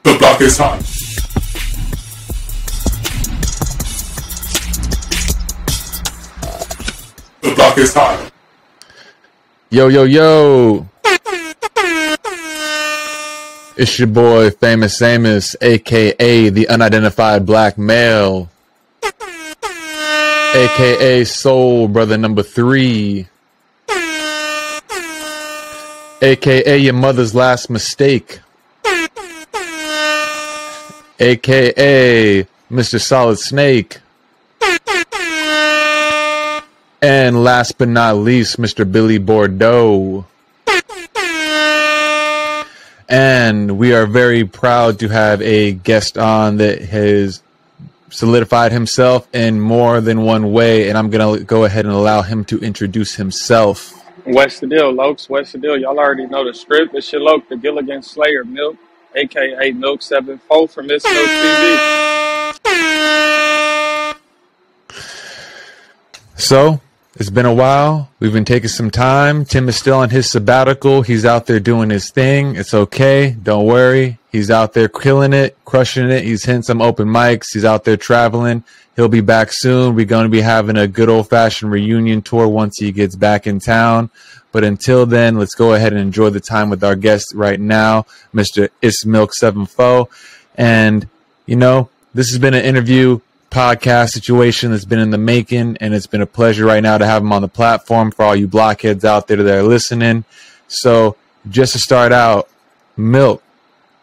The block is hot. The block is hot. Yo, yo, yo. It's your boy, Famous Amos, a.k.a. the unidentified black male, a.k.a. Soul Brother number 3, a.k.a. your mother's last mistake, a.k.a. Mr. Solid Snake, and last but not least, Mr. Billy Bordeaux. And we are very proud to have a guest on that has solidified himself in more than one way, and I'm going to go ahead and allow him to introduce himself. What's the deal, Lokes? What's the deal? Y'all already know the script. It's your Loke, the Gilligan Slayer, Milk, a.k.a. Milk74 from Miss Milk TV. So, it's been a while. We've been taking some time. Tim is still on his sabbatical. He's out there doing his thing. It's okay. Don't worry. He's out there killing it, crushing it. He's hitting some open mics. He's out there traveling. He'll be back soon. We're going to be having a good old-fashioned reunion tour once he gets back in town. But until then, let's go ahead and enjoy the time with our guest right now, Mr. Milk74. And, you know, this has been an interview podcast situation that's been in the making, and it's been a pleasure right now to have him on the platform for all you blockheads out there that are listening. So just to start out, Milk,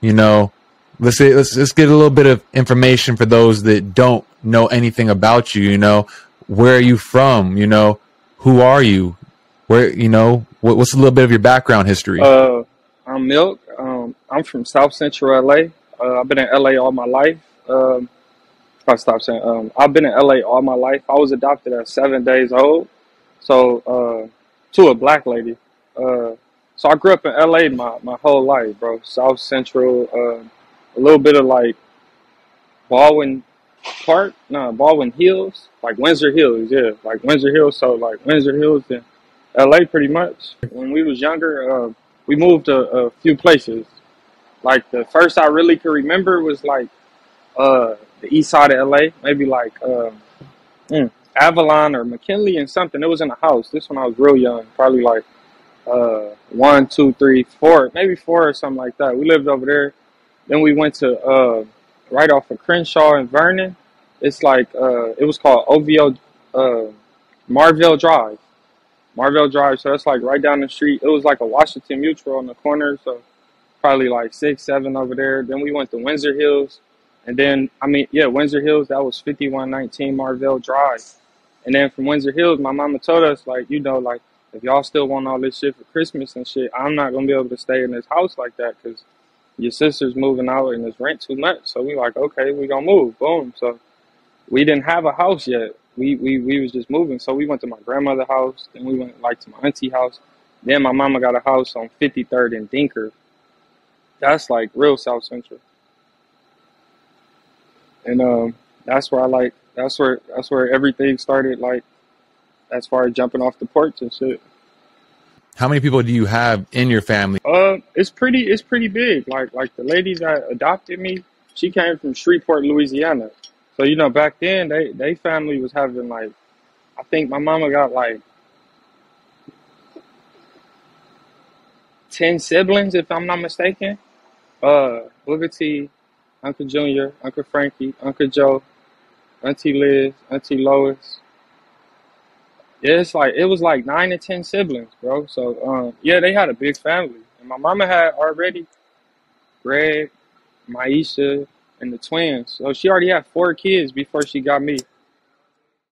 you know, let's get a little bit of information for those that don't know anything about you. You know, where are you from? You know, who are you? Where, you know, what's a little bit of your background history? I'm Milk. I'm from South Central LA. I've been in LA all my life. I've been in LA all my life. I was adopted at 7 days old, so to a black lady. So I grew up in LA my whole life, bro. South Central, a little bit of like Baldwin Hills, like Windsor Hills, yeah, like Windsor Hills. So like Windsor Hills in LA, pretty much. When we was younger, we moved to a few places. Like the first I really could remember was like the east side of LA, maybe like Avalon or McKinley and something. It was in a house. This when I was real young, probably like 1, 2, 3, 4, maybe 4 or something like that. We lived over there. Then we went to right off of Crenshaw and Vernon. It's like it was called OVO Marvell Drive. Marvell Drive. So that's like right down the street. It was like a Washington Mutual on the corner. So probably like 6, 7 over there. Then we went to Windsor Hills. And then, Windsor Hills, that was 5119 Marvell Drive. And then from Windsor Hills, my mama told us, like, you know, like, if y'all still want all this shit for Christmas and shit, I'm not going to be able to stay in this house like that because your sister's moving out and it's rent too much. So we like, okay, we going to move. Boom. So we didn't have a house yet. We was just moving. So we went to my grandmother's house. Then we went, like, to my auntie house. Then my mama got a house on 53rd and Dinker. That's, like, real South Central. And that's where that's where everything started, like, as far as jumping off the porch and shit. How many people do you have in your family? It's pretty big. Like the lady that adopted me, she came from Shreveport, Louisiana. So, you know, back then they family was having, like, I think my mama got like 10 siblings, if I'm not mistaken. Booker T, Uncle Junior, Uncle Frankie, Uncle Joe, Auntie Liz, Auntie Lois. Yeah, it was like 9 to 10 siblings, bro. So, they had a big family. And my mama had already Greg, Maisha, and the twins. So she already had 4 kids before she got me.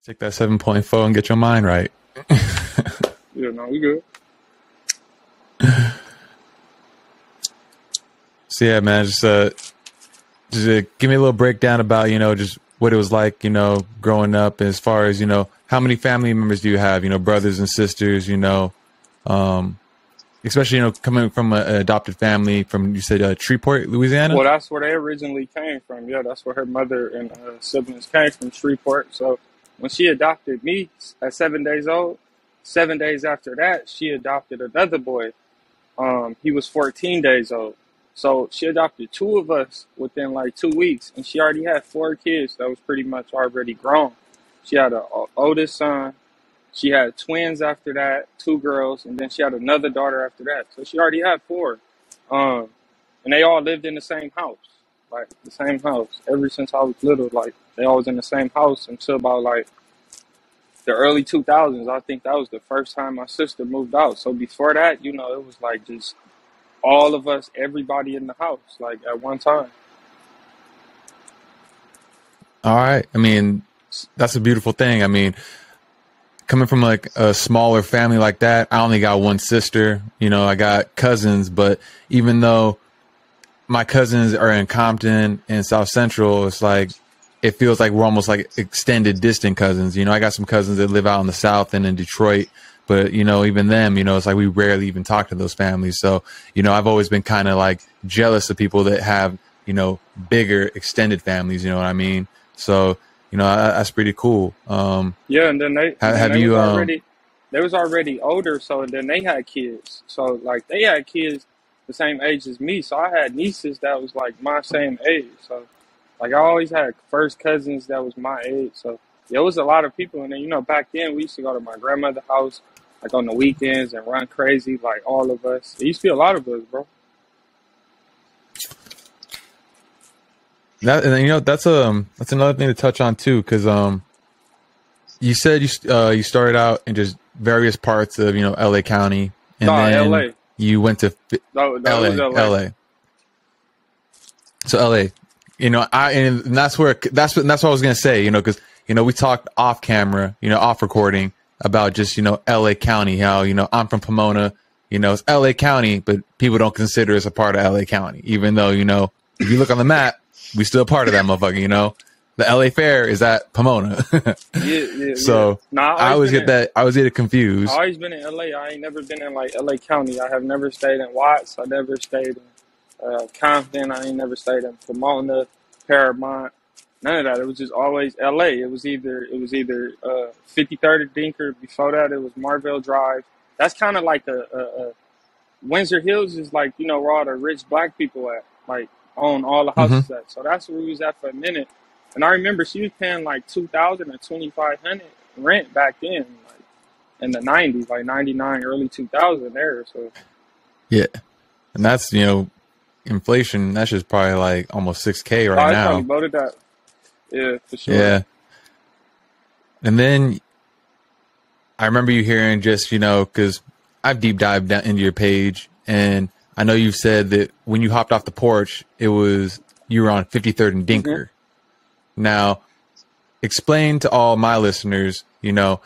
Take that 7.4 and get your mind right. Yeah, no, we good. So, yeah, man, just give me a little breakdown about, you know, just what it was like, you know, growing up as far as, you know, how many family members do you have, you know, brothers and sisters, you know, especially, you know, coming from an adopted family from, you said, Shreveport, Louisiana? Well, that's where they originally came from. Yeah, that's where her mother and siblings came from, Shreveport. So when she adopted me at 7 days old, 7 days after that, she adopted another boy. He was 14 days old. So she adopted two of us within like 2 weeks, and she already had four kids that was pretty much already grown. She had an oldest son. She had twins after that, two girls, and then she had another daughter after that. So she already had four. Um, and they all lived in the same house, like the same house. Ever since I was little, like they all was in the same house until about like the early 2000s. I think that was the first time my sister moved out. So before that, you know, it was like just all of us, everybody in the house, like at one time. All right. I mean, that's a beautiful thing. I mean, coming from like a smaller family like that, I only got one sister. You know, I got cousins, but even though my cousins are in Compton and South Central, it's like it feels like we're almost like extended distant cousins. You know, I got some cousins that live out in the South and in Detroit, but you know, even them, you know, it's like we rarely even talk to those families. So, you know, I've always been kind of like jealous of people that have, you know, bigger extended families, you know what I mean? So, you know, that's pretty cool. Yeah, and then Have they was you, already older, so then they had kids. So like they had kids the same age as me. So I had nieces that was like my same age. So like I always had first cousins that was my age. So yeah, it was a lot of people. And then, you know, back then we used to go to my grandmother's house like on the weekends and run crazy, like all of us. There used to be a lot of us, bro. that, and you know, that's another thing to touch on too. Cause, you said you started out in just various parts of, you know, LA County, and No, then LA. you went to No, that LA, was LA. LA. So LA, you know, and that's what I was gonna say, you know, because you know we talked off camera, you know, off recording about just, you know, LA County, how, you know, I'm from Pomona, you know, it's LA County, but people don't consider us a part of LA County, even though, you know, if you look on the map, we still a part of that motherfucker, you know. The LA Fair is at Pomona. Yeah. So Nah, I always get confused. I always been in LA. I ain't never been in like LA County. I have never stayed in Watts. I never stayed in Compton. I ain't never stayed in Pomona, Paramount. None of that. It was just always LA. It was either 53rd and Dinker. Before that, it was Marvell Drive. That's kind of like a Windsor Hills is like, you know, where all the rich black people at, like own all the Hmm. houses at. So that's where we was at for a minute. And I remember she was paying like 2,000 or 2,500 rent back then, like in the 90s, like 99, early 2000 there. So Yeah, and that's, you know, inflation. That's just probably like almost 6K right I probably now. voted that. Yeah, for sure. Yeah, and then I remember you hearing just, you know, because I've deep dived down into your page, and I know you've said that when you hopped off the porch, you were on 53rd and hmm Dinker. Now, explain to all my listeners, you know,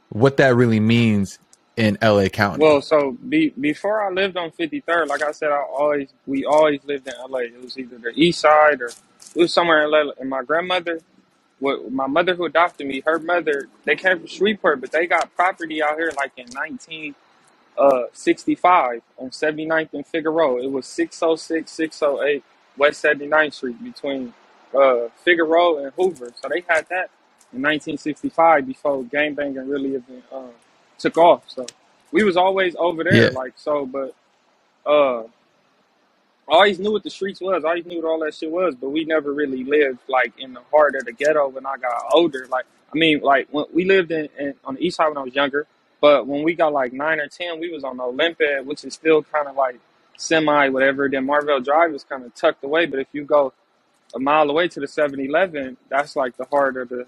what that really means in LA County. Well, so before I lived on 53rd, like I said, we always lived in LA. It was either the east side or it was somewhere in LA. And my grandmother, my mother who adopted me, her mother, they came from Shreveport, but they got property out here like in 1965 on 79th and Figueroa. It was 606, 608 West 79th Street between Figueroa and Hoover. So they had that in 1965 before gangbanging really even took off. So we was always over there, Yeah. like so. But I always knew what the streets was. I always knew what all that shit was. But we never really lived like in the heart of the ghetto when I got older. Like I mean, like when we lived in on the east side when I was younger. But when we got like 9 or 10, we was on Olympia, which is still kind of like semi whatever. Then Marvell Drive is kind of tucked away. But if you go a mile away to the 7-Eleven, that's like the heart of the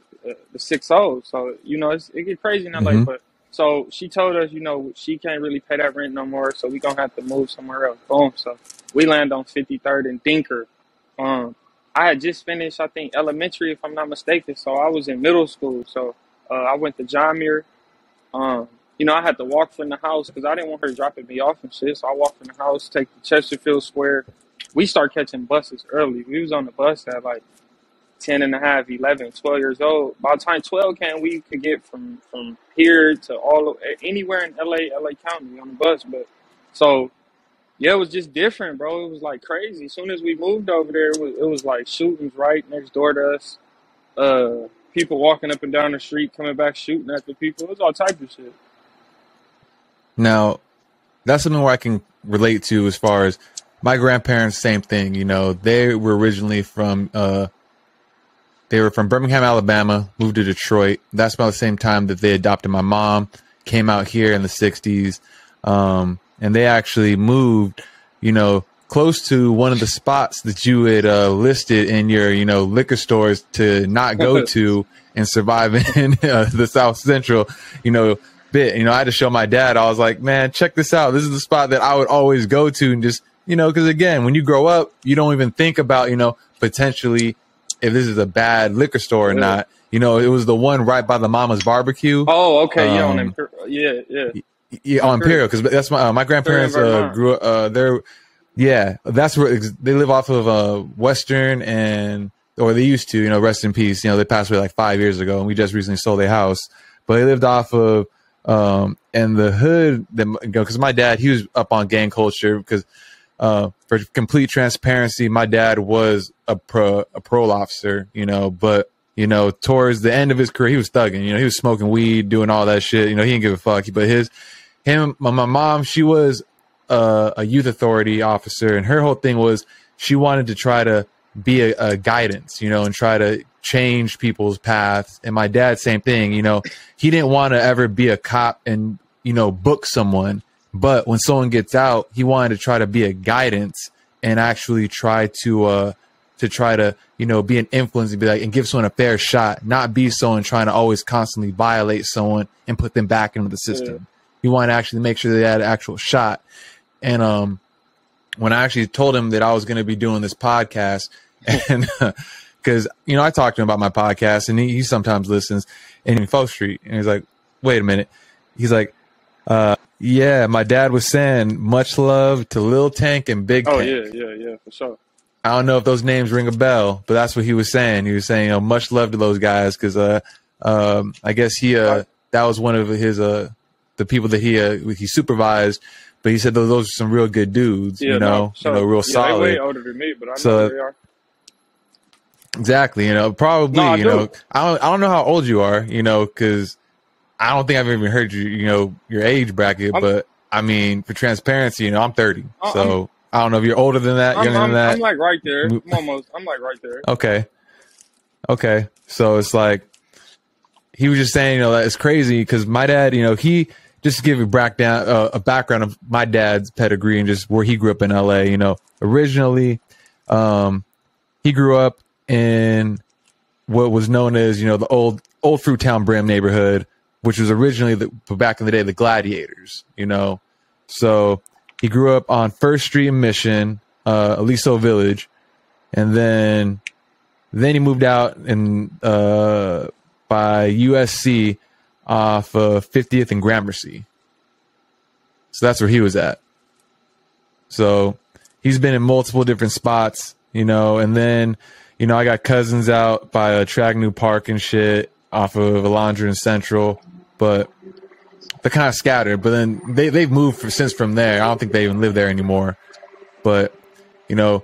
6-0. So, you know, it get crazy in LA. Hmm. But so she told us, you know, she can't really pay that rent no more. So we going to have to move somewhere else. Boom. So we land on 53rd and Dinker. I had just finished, I think, elementary, if I'm not mistaken. So I was in middle school. So I went to John Muir. You know, I had to walk from the house because I didn't want her dropping me off and shit. So I walked from the house, take the Chesterfield Square. We start catching buses early. We was on the bus at like 10 and a half, 11, 12 years old. By the time 12 came, we could get from here to anywhere in LA County on the bus. But so, yeah, it was just different, bro. It was like crazy. As soon as we moved over there, it was like shootings right next door to us. People walking up and down the street, coming back, shooting at the people. It was all type of shit. Now, that's something where I can relate to as far as my grandparents, same thing. You know, they were originally from Birmingham, Alabama, moved to Detroit. That's about the same time that they adopted my mom, came out here in the 60s. And they actually moved, you know, close to one of the spots that you had listed in your, you know, liquor stores to not go to and survive in the South Central, you know, bit. You know, I had to show my dad. I was like, man, check this out. This is the spot that I would always go to, and just, you know, because again, when you grow up, you don't even think about, you know, potentially if this is a bad liquor store or not. You know, it was the one right by the Mama's Barbecue. Oh, okay. Yeah, on Imperial. Yeah, on Imperial, because that's my grandparents grew up. That's where they live off of Western, or they used to, you know, rest in peace. You know, they passed away like 5 years ago, and we just recently sold their house. But they lived off of and the hood, because my dad, he was up on gang culture. Because for complete transparency, my dad was a parole officer, you know, but you know, towards the end of his career, he was thugging. You know, he was smoking weed, doing all that shit. You know, he didn't give a fuck. But my mom, she was a youth authority officer, and her whole thing was she wanted to try to be a guidance, you know, and try to change people's paths. And my dad, same thing. You know, he didn't want to ever be a cop and, you know, book someone. But when someone gets out, he wanted to try to be a guidance and actually try to you know, be an influence and be like, and give someone a fair shot, not be someone trying to always constantly violate someone and put them back into the system. You want to actually make sure they had an actual shot. And when I actually told him that I was going to be doing this podcast, and because, you know, I talked to him about my podcast, and he sometimes listens, and in Folk Street, and he's like, wait a minute. He's like, yeah, my dad was saying much love to Lil Tank and Big Tank. Oh, yeah, for sure. I don't know if those names ring a bell, but that's what he was saying. He was saying, you know, much love to those guys, because I guess that was one of his the people that he supervised. But he said those are some real good dudes, you know, real solid. They're way older than me, but I know who they are. Exactly, you know, probably, you know, I don't know how old you are, you know, because I don't think I've even heard you know, your age bracket, but I mean, for transparency, you know, I'm 30, so. I don't know if you're older than that, younger than that. I'm like right there. I'm like right there. Okay. So it's like, he was just saying, you know, that it's crazy because my dad, you know, just to give you a background of my dad's pedigree and just where he grew up in LA, you know, originally, he grew up in what was known as, you know, the old Fruitown Brim neighborhood, which was originally back in the day, the Gladiators, you know. So he grew up on First Street in Mission, Aliso Village, and then he moved out by USC off 50th and Gramercy. So that's where he was at. So he's been in multiple different spots, you know, and then, you know, I got cousins out by Tragnew Park and shit off of Alondra and Central, but they're kind of scattered. But then they've moved since from there. I don't think they even live there anymore. But, you know,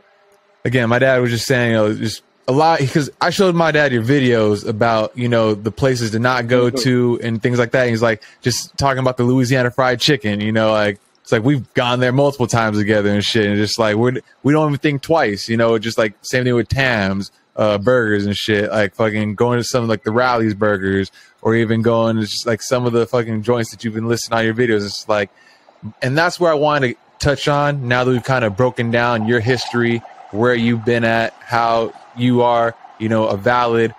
again, my dad was just saying, you know, just a lot, because I showed my dad your videos about, you know, the places to not go to and things like that. And he's like, just talking about the Louisiana fried chicken, you know, like, it's like we've gone there multiple times together and shit. And just like, we don't even think twice, you know, just like same thing with Tam's burgers and shit, like fucking going to some like the Rally's burgers, or even going to just like some of the fucking joints that you've been listing on your videos. It's like, and that's where I wanted to touch on now that we've kind of broken down your history, where you've been at, how you are, you know, a valid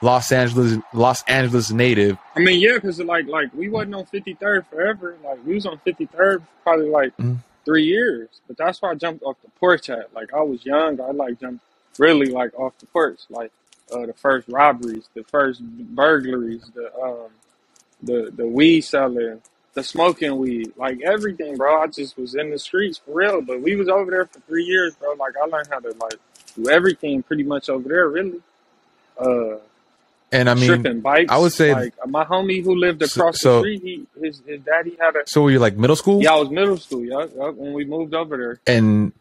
Los Angeles native. I mean, yeah, because like we wasn't on 53rd forever. Like we was on 53rd probably like 3 years. But that's why I jumped off the porch at. Like I was young, I like jumped really like off the porch. Like the first robberies, the first burglaries, the weed selling, the smoking weed, like everything, bro. I just was in the streets for real. But we was over there for 3 years, bro. Like I learned how to like do everything pretty much over there, really. And I mean, stripping bikes. I would say like my homie who lived across the street, his daddy had a. So were you like middle school? Yeah, I was middle school. Yeah, when we moved over there. And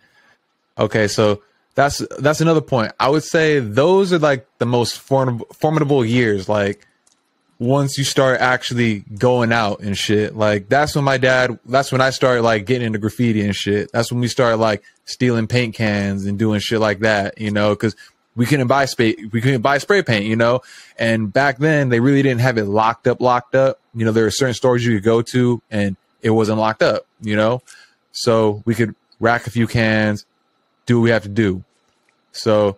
okay, so that's another point. I would say those are like the most formidable years. Like once you start actually going out and shit. Like that's when I started like getting into graffiti and shit. That's when we started like stealing paint cans and doing shit like that, you know, because we couldn't buy spray paint, you know. And back then they really didn't have it locked up. You know, there were certain stores you could go to and it wasn't locked up, you know. So we could rack a few cans, do what we have to do. So,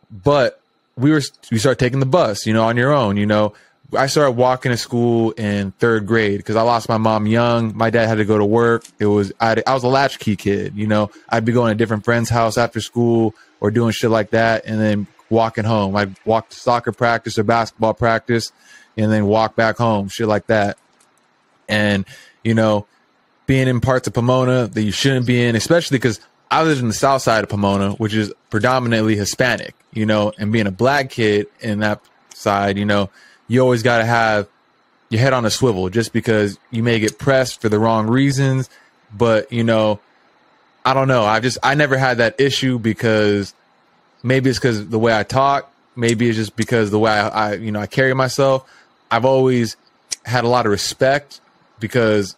but we started taking the bus, you know, on your own, you know. I started walking to school in 3rd grade because I lost my mom young. My dad had to go to work. I was a latchkey kid, you know. I'd be going to different friends' house after school or doing shit like that, and then walking home. I'd walk to soccer practice or basketball practice, and then walk back home, shit like that. And you know, being in parts of Pomona that you shouldn't be in, especially because I lived in the south side of Pomona, which is predominantly Hispanic, you know, and being a black kid in that side, you know, you always got to have your head on a swivel just because you may get pressed for the wrong reasons. But, you know, I don't know. I never had that issue because maybe it's because the way I talk. Maybe it's just because the way I carry myself. I've always had a lot of respect because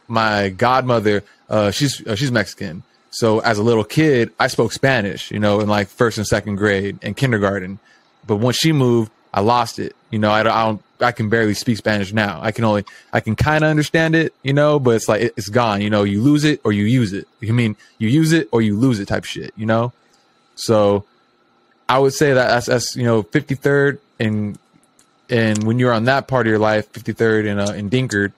my godmother, she's Mexican. So as a little kid, I spoke Spanish, you know, in like 1st and 2nd grade and kindergarten. But when she moved, I lost it. You know, I can barely speak Spanish now. I can kind of understand it, you know, but it's like, it's gone. You know, you lose it or you use it. You mean you use it or you lose it type shit, you know? So I would say that's, you know, 53rd and when you're on that part of your life, 53rd in Dinkard,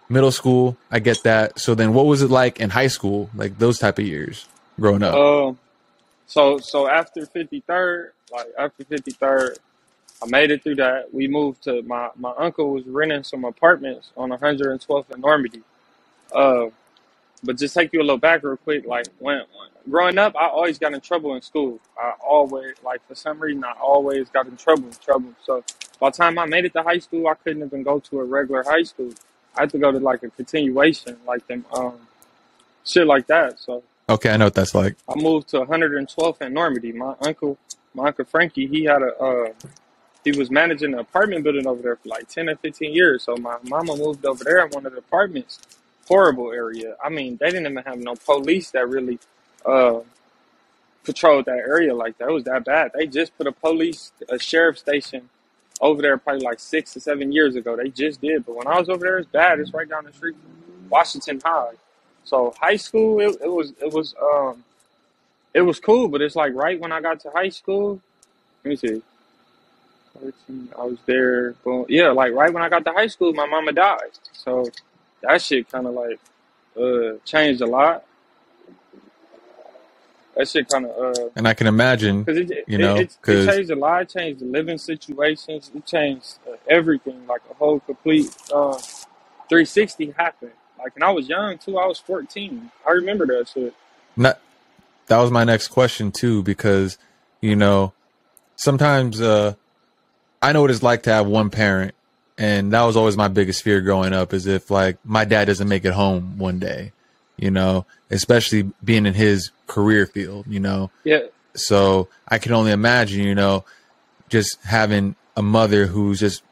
middle school, I get that. So then what was it like in high school? Like those type of years growing up? So after 53rd, I made it through that. We moved to my uncle was renting some apartments on 112th and Normandy. But just take you a little back real quick. Like when growing up, I always got in trouble in school. I always, like for some reason, I always got in trouble. So by the time I made it to high school, I couldn't even go to a regular high school. I had to go to like a continuation, like them, shit like that. So okay, I know what that's like. I moved to 112th and Normandy. My uncle Frankie, he was managing an apartment building over there for like 10 or 15 years. So my mama moved over there in one of the apartments. Horrible area. I mean, they didn't even have no police that really patrolled that area like that. It was that bad. They just put a sheriff station over there probably like 6 or 7 years ago. They just did. But when I was over there, it's bad. It's right down the street from Washington High. So high school, it was cool, but it's like right when I got to high school, let me see. I was there. Boom. Yeah, like right when I got to high school, my mama died. So that shit kind of like changed a lot. That shit kind of and I can imagine, because it changed a lot. It changed the living situations. It changed everything. Like a whole complete 360 happened. Like, and I was young too. I was 14. I remember that shit. That was my next question too, because you know sometimes I know what it's like to have one parent, and that was always my biggest fear growing up, is if like my dad doesn't make it home one day, you know, especially being in his career field, you know. Yeah. So I can only imagine, you know, just having a mother who's just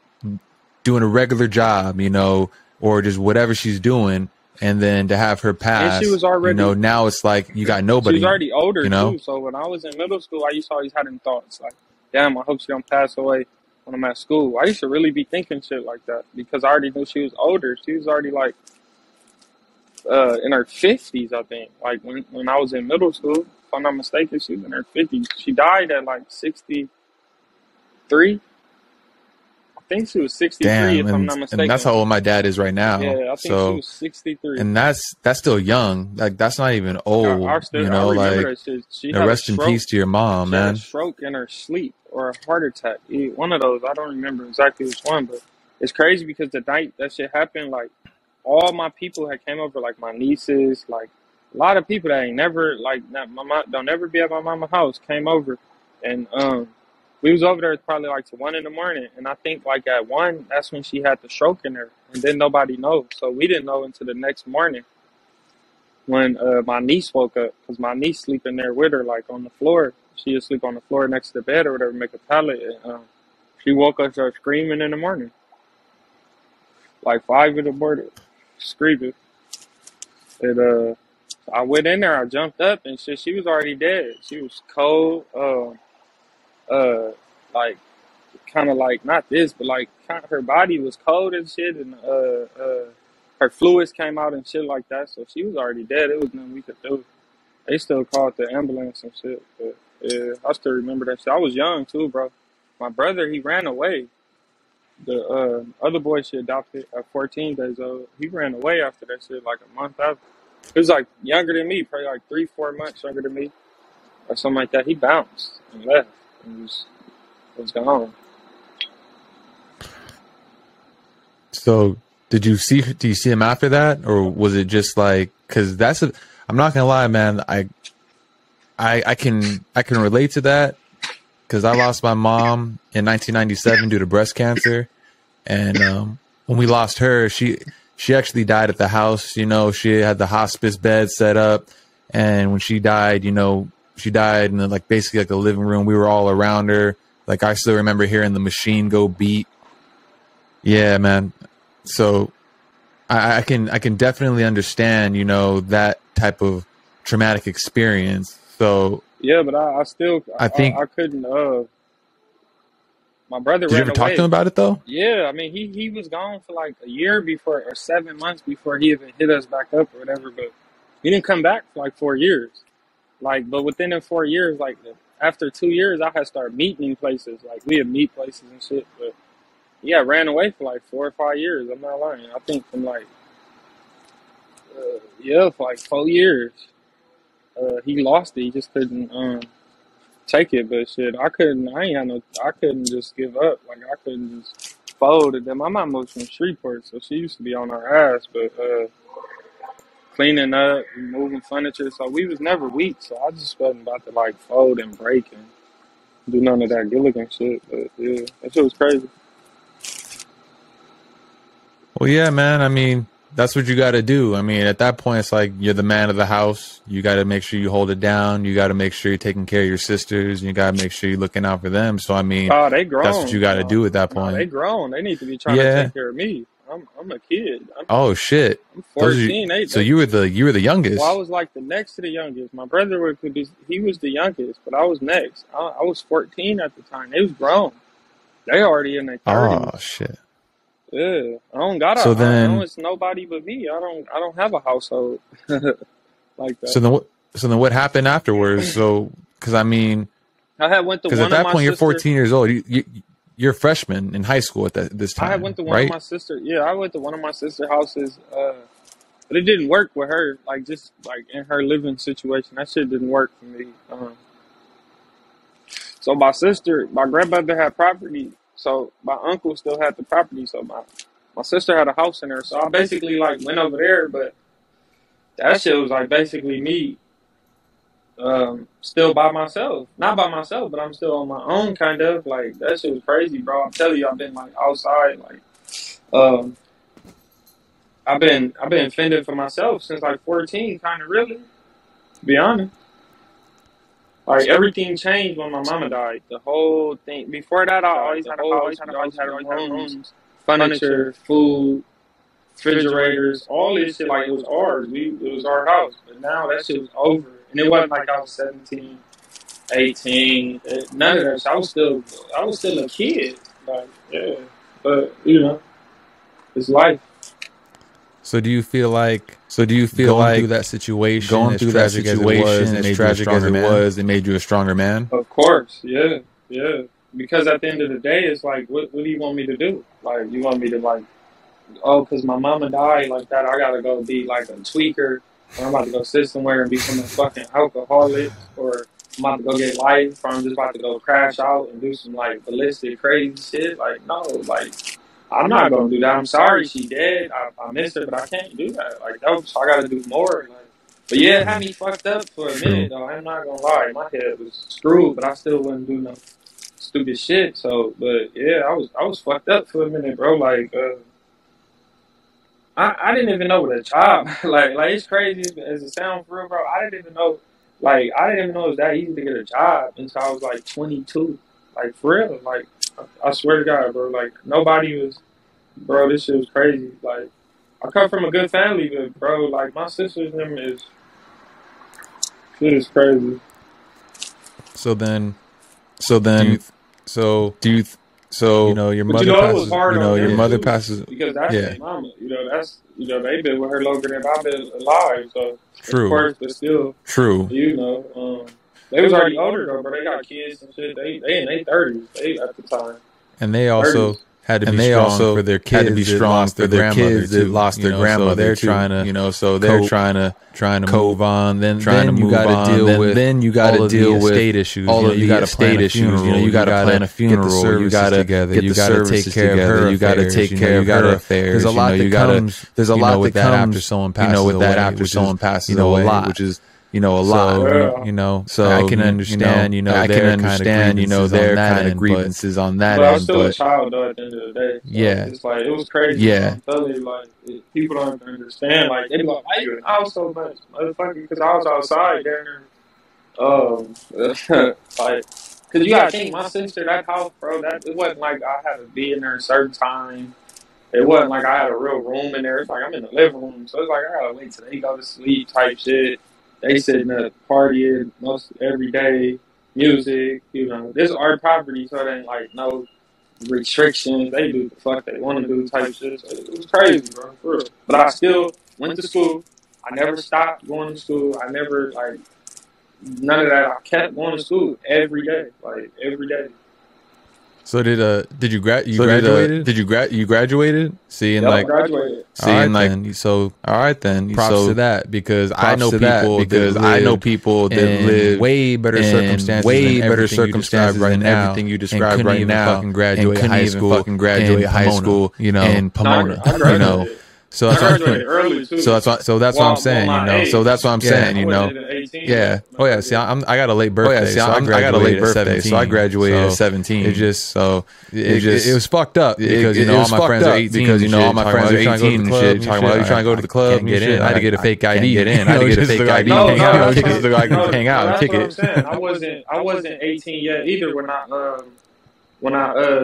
doing a regular job, you know, or just whatever she's doing, and then to have her pass, and she was already, you know, now it's like you got nobody. She was already older, you know? too. So when I was in middle school, I used to always having thoughts like, damn, I hope she don't pass away when I'm at school. I used to really be thinking shit like that because I already knew she was older. She was already like in her 50s, I think. Like when I was in middle school, if I'm not mistaken, she was in her 50s. She died at like 63. I think she was 63, Damn, if I'm not mistaken. And that's how old my dad is right now. Yeah, I think she was 63. And that's still young. Like that's not even old. You know, like she rest in peace to your mom, man. She had a stroke in her sleep or a heart attack. One of those. I don't remember exactly which one, but it's crazy because the night that shit happened, like all my people had came over, like my nieces, like a lot of people that ain't never like my mom don't never be at my mama's house came over, and we was over there probably like to 1 a.m, and I think like at 1, that's when she had the stroke in her, and then nobody knows. So we didn't know until the next morning when my niece woke up, because my niece sleeping there with her, like on the floor. She would sleep on the floor next to the bed or whatever, make a pallet. And she woke up, started screaming in the morning. like 5 of the board screaming. And I went in there, I jumped up and shit. She was already dead. She was cold. Uh, like kind of like not this, but like kind of her body was cold and shit, and her fluids came out and shit like that. So she was already dead. It was nothing we could do. They still called the ambulance and shit. But yeah, I still remember that shit. I was young too, bro. My brother, he ran away. The other boy she adopted at 14 days old, he ran away after that shit like a month after. He was like younger than me, probably like 3, 4 months younger than me or something like that. He bounced and left and was gone. So do you see him after that, or was it just like, cause I'm not gonna lie, man. I can relate to that, because I lost my mom in 1997 due to breast cancer, and when we lost her, she actually died at the house. You know, she had the hospice bed set up, and when she died, you know, she died in like basically like the living room. We were all around her. Like I still remember hearing the machine go beat. Yeah, man. So I can definitely understand, you know, that type of traumatic experience. So Yeah, but I still I think, I couldn't. My brother did you ran ever talk to him away. about it though? Yeah, I mean he was gone for like a year before or 7 months before he even hit us back up or whatever. But he didn't come back for like 4 years. Like, but within the 4 years, like after 2 years, I had started meeting in places. Like we would meet places and shit. But yeah, I ran away for like 4 or 5 years. I'm not lying. I think from like yeah, for like 4 years. He lost it. He just couldn't take it. But shit, I couldn't. I ain't had no. I couldn't just give up. Like I couldn't just fold it. Then my mom was from Shreveport, so she used to be on our ass. But cleaning up, moving furniture, so we was never weak. So I just wasn't about to like fold and break and do none of that Gilligan shit. But yeah, that shit was crazy. Well, yeah, man. I mean, that's what you got to do. I mean, at that point, it's like you're the man of the house. You got to make sure you hold it down. You got to make sure you're taking care of your sisters. You got to make sure you're looking out for them. So, I mean, Oh, they that's what you grown. got to No, do at that no, they point. grown. They need to be trying to Yeah. take care of me. I'm a kid. Oh shit. I'm Those are 14. so They you were the Well, I youngest. was like the next to the youngest. My brother he was the youngest, but I was next. I was 14 at the time. They was grown. They already in their Oh 30s. shit. Yeah, So I don't, then, it's nobody but me. I don't have a household like that. so then what? So then what happened afterwards? So, because I mean, I had went to because at one of that my point you're sister. 14 years old. You're a freshman in high school at this I had went time, to one of right? my sister. Yeah, I went to one of my sister houses. But it didn't work with her. Like just like in her living situation, that shit didn't work for me. So my grandmother had property. So my uncle still had the property. So my sister had a house in there. So I basically like went over there, but that shit was like basically me still by myself. Not by myself, but I'm still on my own kind of. Like that shit was crazy, bro. I'm telling you, I've been like outside, like um I've been fending for myself since like 14, kinda really, to be honest. Like everything changed when my mama died. The whole thing. Before that, I always had a house. We always had our rooms, furniture, food, refrigerators, all this shit. Like it was ours. It was our house. But now that shit was over, and it wasn't like I was 17, 18. None of that. I was still a kid. Like yeah, but you know, it's life. So do you feel Going like through that going situation, as through that tragic as it was, situation, it as made you a tragic as stronger it man? was, it made you a stronger man? Of course, yeah, yeah. Because at the end of the day, it's like, what do you want me to do? Like, you want me to like, oh, because my mama died like that, I gotta go be like a tweaker, or I'm about to go sit somewhere and become a fucking alcoholic, or I'm about to go get life, or I'm just about to go crash out and do some like ballistic crazy shit. Like, no, like, I'm not gonna do that. I'm sorry she dead. I miss her, but I can't do that. Like, that was, I gotta do more. Like, but yeah, it had me fucked up for a minute True. though. I'm not gonna lie, my head was screwed, but I still wouldn't do no stupid shit. So, but yeah, I was fucked up for a minute, bro. Like, I didn't even know what a job like it's crazy as it sounds for real, bro. I didn't even know I didn't even know it was that easy to get a job until I was like 22. Like for real, like I swear to God, bro. Like nobody was bro, this shit was crazy. Like, I come from a good family, but bro, like my sisters and them is shit is crazy. So then, So do you, then, so, do you, you so, know, your But you mother know, it was passes, hard you on know, your them mother too, passes, because that's yeah, their mama. They been with her longer than I've been alive. So of true, course, but still, true. they was already older though, but they got kids and shit. They in their 30s. They at the time And they also 30s. had to and be they strong also for their had to be kids that strong lost for their their grandmother kids that too, lost you their know, so grandmother they're too, trying to you know, so they're cope, trying to cope, move on. trying to Then you move got to on. deal with Then you got all to of the deal with estate issues. all You know, of you the got to plan estate a issues. funeral. You know, you got to plan a get the funeral. You services got to together. get You the got to take services care of together. her You got to affairs. take You know, care you of got her to. affairs. There's a You lot know, that you got to. comes. There's a You lot know, with that that after comes. someone You know, passes with that away, after which is, someone passes you know, a away, lot. which is, you know, a lot. So Yeah. you know, I So can understand. You know, I can their kind of understand. You know, grievances on their that kind of end, but grievances on that But I was end, still a but child though at the end of the day. So yeah, it's like it was crazy, bro. yeah, I'm telling you, like people don't understand. Like they be like, "Why you in the house so much, motherfucker?" Because I was outside there. Like, cause you gotta think, my sister, that house, bro. That it wasn't like I had to be in there a certain time. It wasn't like I had a real room in there. It's like I'm in the living room, so it's like I gotta wait till they go to sleep type shit. They sitting up partying most every day, music. This is our property, so it ain't like no restrictions. They do the fuck they want to do type shit. So it was crazy, bro, for real. But I still went to school. I never stopped going to school. I never like none of that. I kept going to school every day, like every day. So did you So graduated? you graduated? See, and Yep, I like, graduated. all right like, then. So all right then. props So to that, because I props know to that, people because that I know lived people that in live way better in circumstances way than better everything you described circumstances right than now, everything you and described couldn't right even now, fucking and graduate couldn't high even school fucking graduate in high Pomona, school you know. in No, I, Pomona, I you know. graduated. So I that's what graduated early too. so that's what I'm saying, you My know. age. So that's what I'm Yeah. saying, I you wasn't know. even 18 Yeah. yet. Oh yeah, see, I got a late Oh yeah, birthday, see, so I I got a graduated late at birthday, so I 17. graduated at So 17. it just So it was fucked up because it all was my fucked friends are up 18 because and all shit, my talking friends about are you trying to go to 18 the and club shit, and talking shit. about you trying to go to the club Can't and get shit. in. I had to get a fake ID. Can't get in. I had to get a Just fake like, ID. No, You know, that's just so I can no, hang out and that's kick what I'm it. saying. I wasn't 18 yet either when I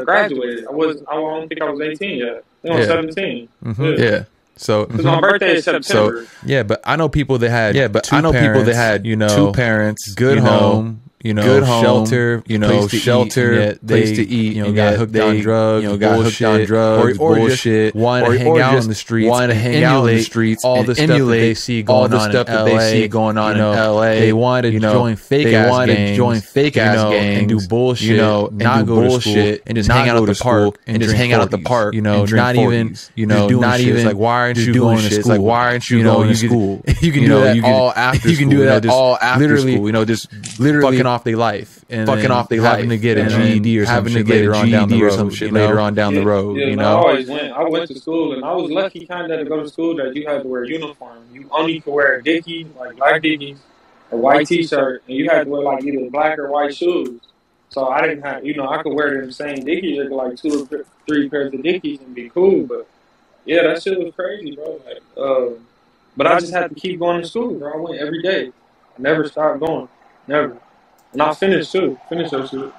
graduated. I don't think I was 18 yet. I think I was Yeah. 17. Mhm. Yeah. Yeah. So Because my birthday is September. Yeah, but I know people that had I know people that parents, had you know, two parents, good you know, home, you know, good home, shelter, you know, place to shelter, eat, and yet place they, to eat, you know, and got yet hooked they, on drugs, you know, got hooked on bullshit, drugs, or bullshit, just wanted to hang or out just in the streets, wanted to and hang out in the emulate streets, all and the stuff that they emulate see all going the on stuff in that they LA. see going on You know, in LA. they wanted You to know, join fake they ass wanted to gangs, join fake ass you know, gangs, and do bullshit, you know, and not do go to bullshit, school, and just not hang out go at to the park school, and and just drink hang out at the 40s. park, You know, and drink not even 40s. You know, just doing not shit. It's even like, why aren't just you doing going to shit. It's school? like, why aren't you You know, going to you could- school? you can You do know, that you can- all after you can school, do you know, that just all after literally school. You know, just literally fucking off their life and fucking then off their having life to get a and GED or some having to shit get later a on down the GED or road, some shit you know? later on down the road. Yeah, You no, know. I went to school and I was lucky kind of to go to school that you had to wear a uniform. You only could wear a dickie, like black dickies, a white t-shirt, and you had to wear like either black or white shoes. So I didn't have, I could wear them same dickies, like 2 or 3 pairs of dickies and be cool. But yeah, that shit was crazy, bro. Like, but I just had to keep going to school, bro. I went every day. I never stopped going, never. And I finished too. Finished that shit.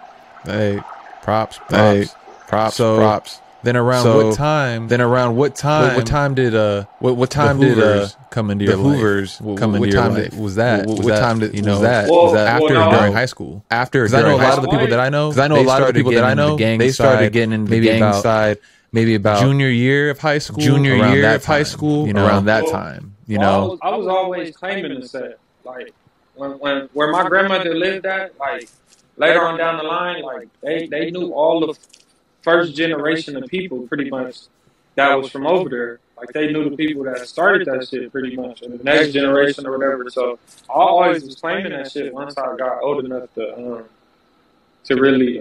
Hey, props. Hey, props. So, props. Then around So, what time? Then around what time? What time did What time the did Hoovers come into the your life? Hoovers come What into your time life? was that? What Was that, time did you know, was that? Well, Was that after well, or no, during high school? after? Because I know a during lot high of the school? people that I know. Because I know a they lot of the started people that getting I into the know. gang They started side getting into the maybe gang about side maybe about junior year of high school. junior around year that of high time, school. you know? Around that Well, time, you well, know. I was always claiming the set. Like when where my grandmother lived at, like later on down the line, like they knew all the first generation of people pretty much that was from over there. Like they knew the people that started that shit pretty much, and the next generation or whatever. So I always was claiming that shit once I got old enough to really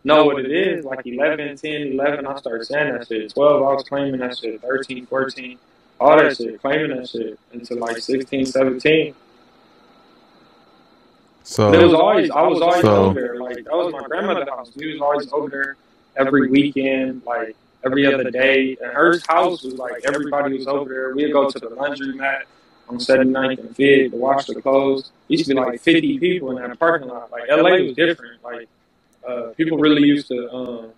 know what it is. Like 11, 10, 11, I started saying that shit. 12, I was claiming that shit. 13, 14, all that shit, claiming that shit until like 16, 17. But it was always, I was always So- over there. Like that was my grandmother's house. We was always over there every weekend, like every other day. And her house was like everybody was over there. We'd go to the laundromat on 79th and Fifth to wash the clothes. Used to be like 50 people in that parking lot. Like LA was different. Like people really used to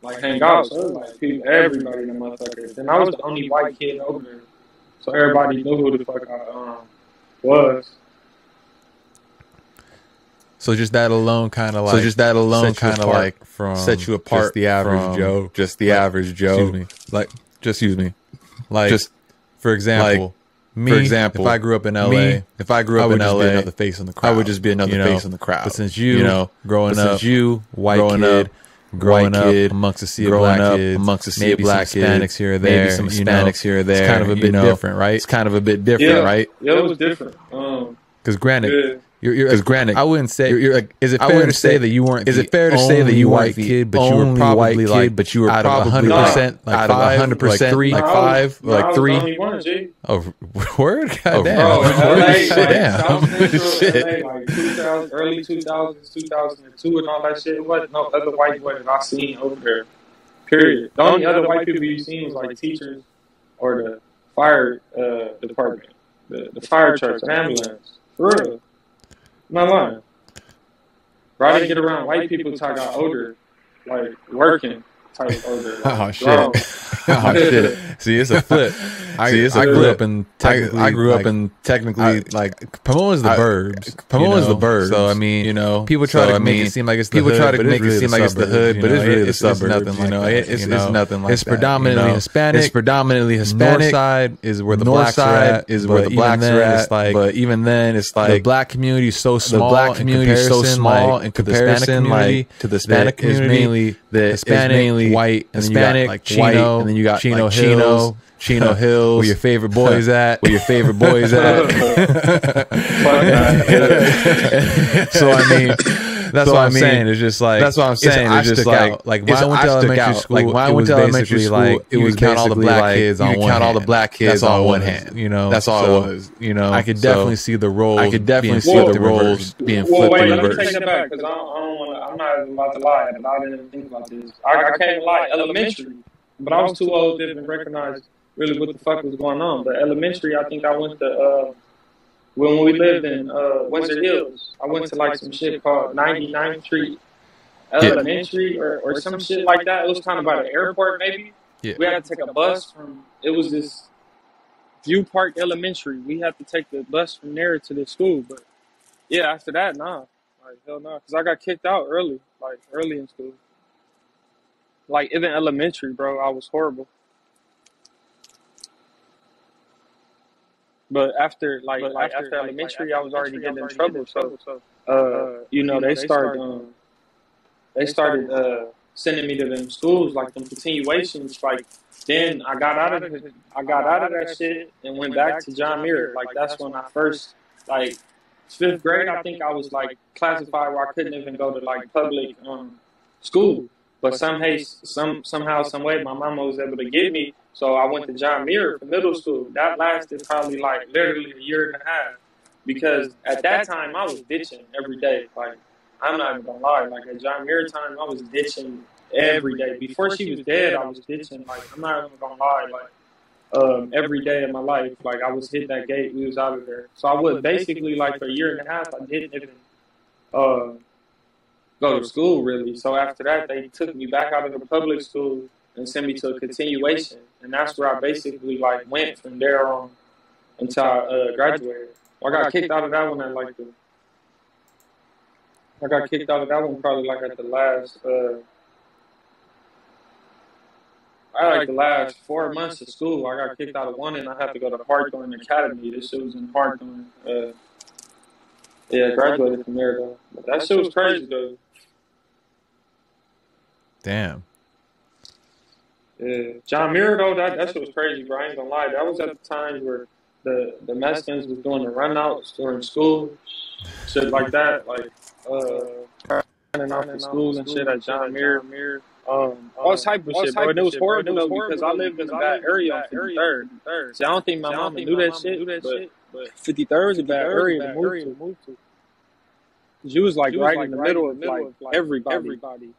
like hang out. So it was like people, everybody in the motherfucker. And I was the only white kid over there, so everybody knew who the fuck I was. So just that alone kind of like from set you apart just the average from Joe. just the average Joe. Excuse me. Like Just for example, if I grew up in LA, I would just be another face in the crowd. I would just be another face in the crowd. But since growing up, amongst a sea of black kids, amongst a sea of maybe black some Hispanics here or there, maybe some Hispanics here or there. It's kind of a bit different, right? It's kind of a bit different, right? Yeah, it was different. Because granted, Yeah. Granted, I wouldn't say you're like. Is it fair to say that you weren't? Is it fair to say that you weren't the kid, but you were only probably white kid, like, but you were out of probably 100%, like out of 100%, like 3, like No, I was- 5, no, I like was 3. the only one, G. Oh, word, Oh, goddamn, Bro, in LA, like, damn, South Central shit. LA, like 2000, early 2000s, 2002, and all that shit. There wasn't no other white boy that I seen over there. Period. The only other white people you seen was like teachers or the fire department, the fire trucks, and ambulance. For real. I'm not lying. Bro, I didn't get around white people until I got older, like working type older. Like, Oh, shit. grown. Oh shit! See, it's a flip. I grew up in technically. I grew up like, in technically like Pomona's the burbs. Pomona's the you know? burbs. So I mean, people try to make it seem like it's the people hood, try to but make it's really it seem the like it's the suburbs, hood, but it's really the it's suburbs. nothing like that. It's nothing like it's that. predominantly Hispanic. It's predominantly North Hispanic. side is where the North blacks are side at. is where but the blacks even are then, at. it's like But even then, it's the like black community is so small. the black community is so small in to the Hispanic comparison, community, like to the Hispanic that is community, mainly that is Hispanic, mainly white, and then you got Hispanic, like white, Chino, and then you got Chino like Hills, Chino Hills, where your favorite boys at, where your favorite boys at. Fuck that. So I mean, that's So what I I'm mean, saying. It's just like that's what I'm saying. I It's just stuck like out. Like when I went I to stuck elementary out. school, Like when I it went was to elementary basically school, like it you was could count all the basically black like kids you on could one count all the hand. black kids That's all on it one was, hand. you know. That's all So it was. You know, I could So definitely see the roles. I could definitely see being the flipped roles reversed. being Well, flipped wait, and let me reversed. take that back because I don't want to. I'm not about to lie, but I didn't think about this. I can't lie. Elementary, but I was too old to even recognize really what the fuck was going on. But elementary, I think I went to when we lived in Windsor Hills. I went to like some shit called 99th Street Elementary or some shit like that. It was kind of by the airport, maybe. Yeah. We had to take a bus from. It was this View Park Elementary. We had to take the bus from there to the school, but. Yeah, after that, nah. Like, hell no. Because I got kicked out early. Like, early in school. Like, even elementary, bro, I was horrible. But after, after elementary, I was already getting in trouble. So, they started sending me to them schools, like, them continuations. Like, then I got out of that shit and went back to John Muir. Like, that's when I first, like, 5th grade, I think I was like classified where I couldn't even go to like public school. But somehow, some way, my mama was able to get me. So I went to John Muir for middle school. That lasted probably like literally a year and a half. Because at that time I was ditching every day. Like, I'm not even gonna lie. Like at John Muir time, I was ditching every day. Before she was dead, I was ditching. Like, I'm not even gonna lie. Like. Every day of my life, like I was hitting that gate, we was out of there. So I would basically like for a year and a half, I didn't even go to school really. So after that, they took me back out of the public school and sent me to a continuation, and that's where I basically like went from there on until I graduated. I got kicked out of that one at like I got kicked out of that one probably like at the last. The last 4 months of school. I got kicked out of one, and I had to go to Hawthorne Academy. This shit was in Hawthorne. Graduated from there though. But that shit was crazy though. Damn. Yeah, John Muir though, that shit was crazy, bro. I ain't gonna lie. That was at the time where the Mexicans was doing the runouts during school, shit like that, like running out of school and shit at John Muir. All type of shit, bro. And it was horrible though because I lived in a bad area on 53rd. See, I don't think my mama knew that shit, but 53rd is a bad area to move to. Cause you was like right in the middle of like everybody.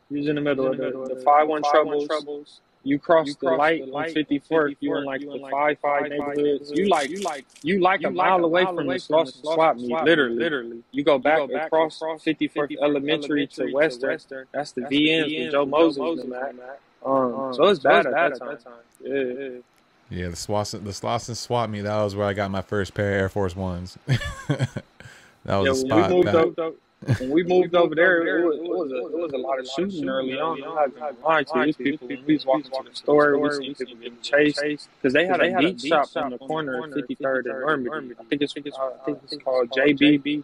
You was in the middle of the 5-1 troubles. You crossed the light on 54th. You in like the 5-5 neighborhoods. You like a mile away from the swap meet. Literally. You go back across 54th Elementary to Western. That's the VNs with Joe Moses and that. So it's bad at that time. Yeah. Yeah, the Slauson swap me. That was where I got my first pair of Air Force Ones. That was a spot. When we moved over there, it was a lot of shooting early on. I'm not gonna lie to you. People, when we was walking to the store, we seen people getting chased because they had a beat shop on the corner of 53rd and Normandy. I think it's called JB.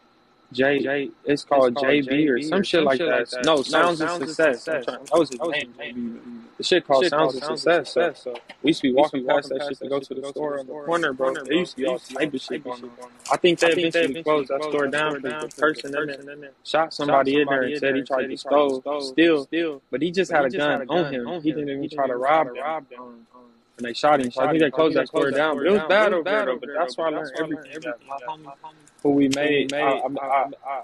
It's called JB or some shit like that. No, Sounds of Success. That was his name. The shit called Sounds of Success. So we used to be walking past that shit to go to the store on the corner, bro. There used to be all type of shit going on. I think they eventually closed that store down because the person in there shot somebody in there and said he tried to steal, but he just had a gun on him. He didn't even try to rob them. And they shot him. So I think they closed that store down. But it was bad over there, but that's where I learned everything. My homie who we made, I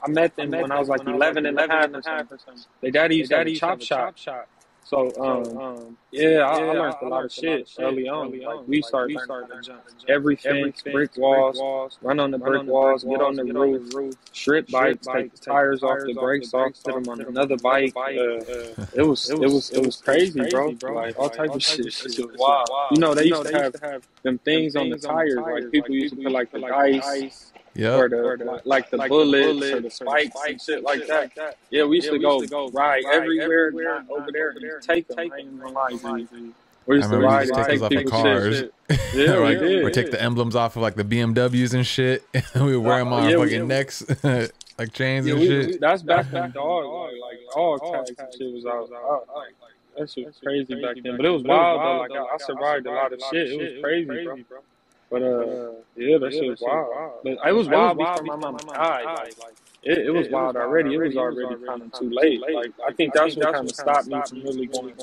met them when I was like 11 and a half or something. Their daddy used to have a chop shop. So, yeah, I learned a lot of shit early on. Like, we started learning to jump every fence, brick walls, run on the brick walls, get on the roof, strip bikes, take the tires off, the brakes off, put them on another bike. It was crazy, bro. Like, all type of shit. It was wild. You know, they used to have them things on the tires. Like, people used to put, like, the dice. Yeah, or the bullets or the spikes and shit like that. Yeah, we used to go ride everywhere, not over there, and take them. I ain't gonna lie to you. We used to ride and take off the cars. Yeah, like, we did. Or take the emblems off of like the BMWs and shit. We would wear them on our fucking necks, like chains and shit. That's back when dog tags and shit was out. That shit was crazy back then. But it was wild though. Like I survived a lot of shit. It was crazy, bro. But yeah, that shit was wild. But it was wild before my mom died. Like it was wild already. It was already kind of too late. Like I think that's what kind of stopped me from really going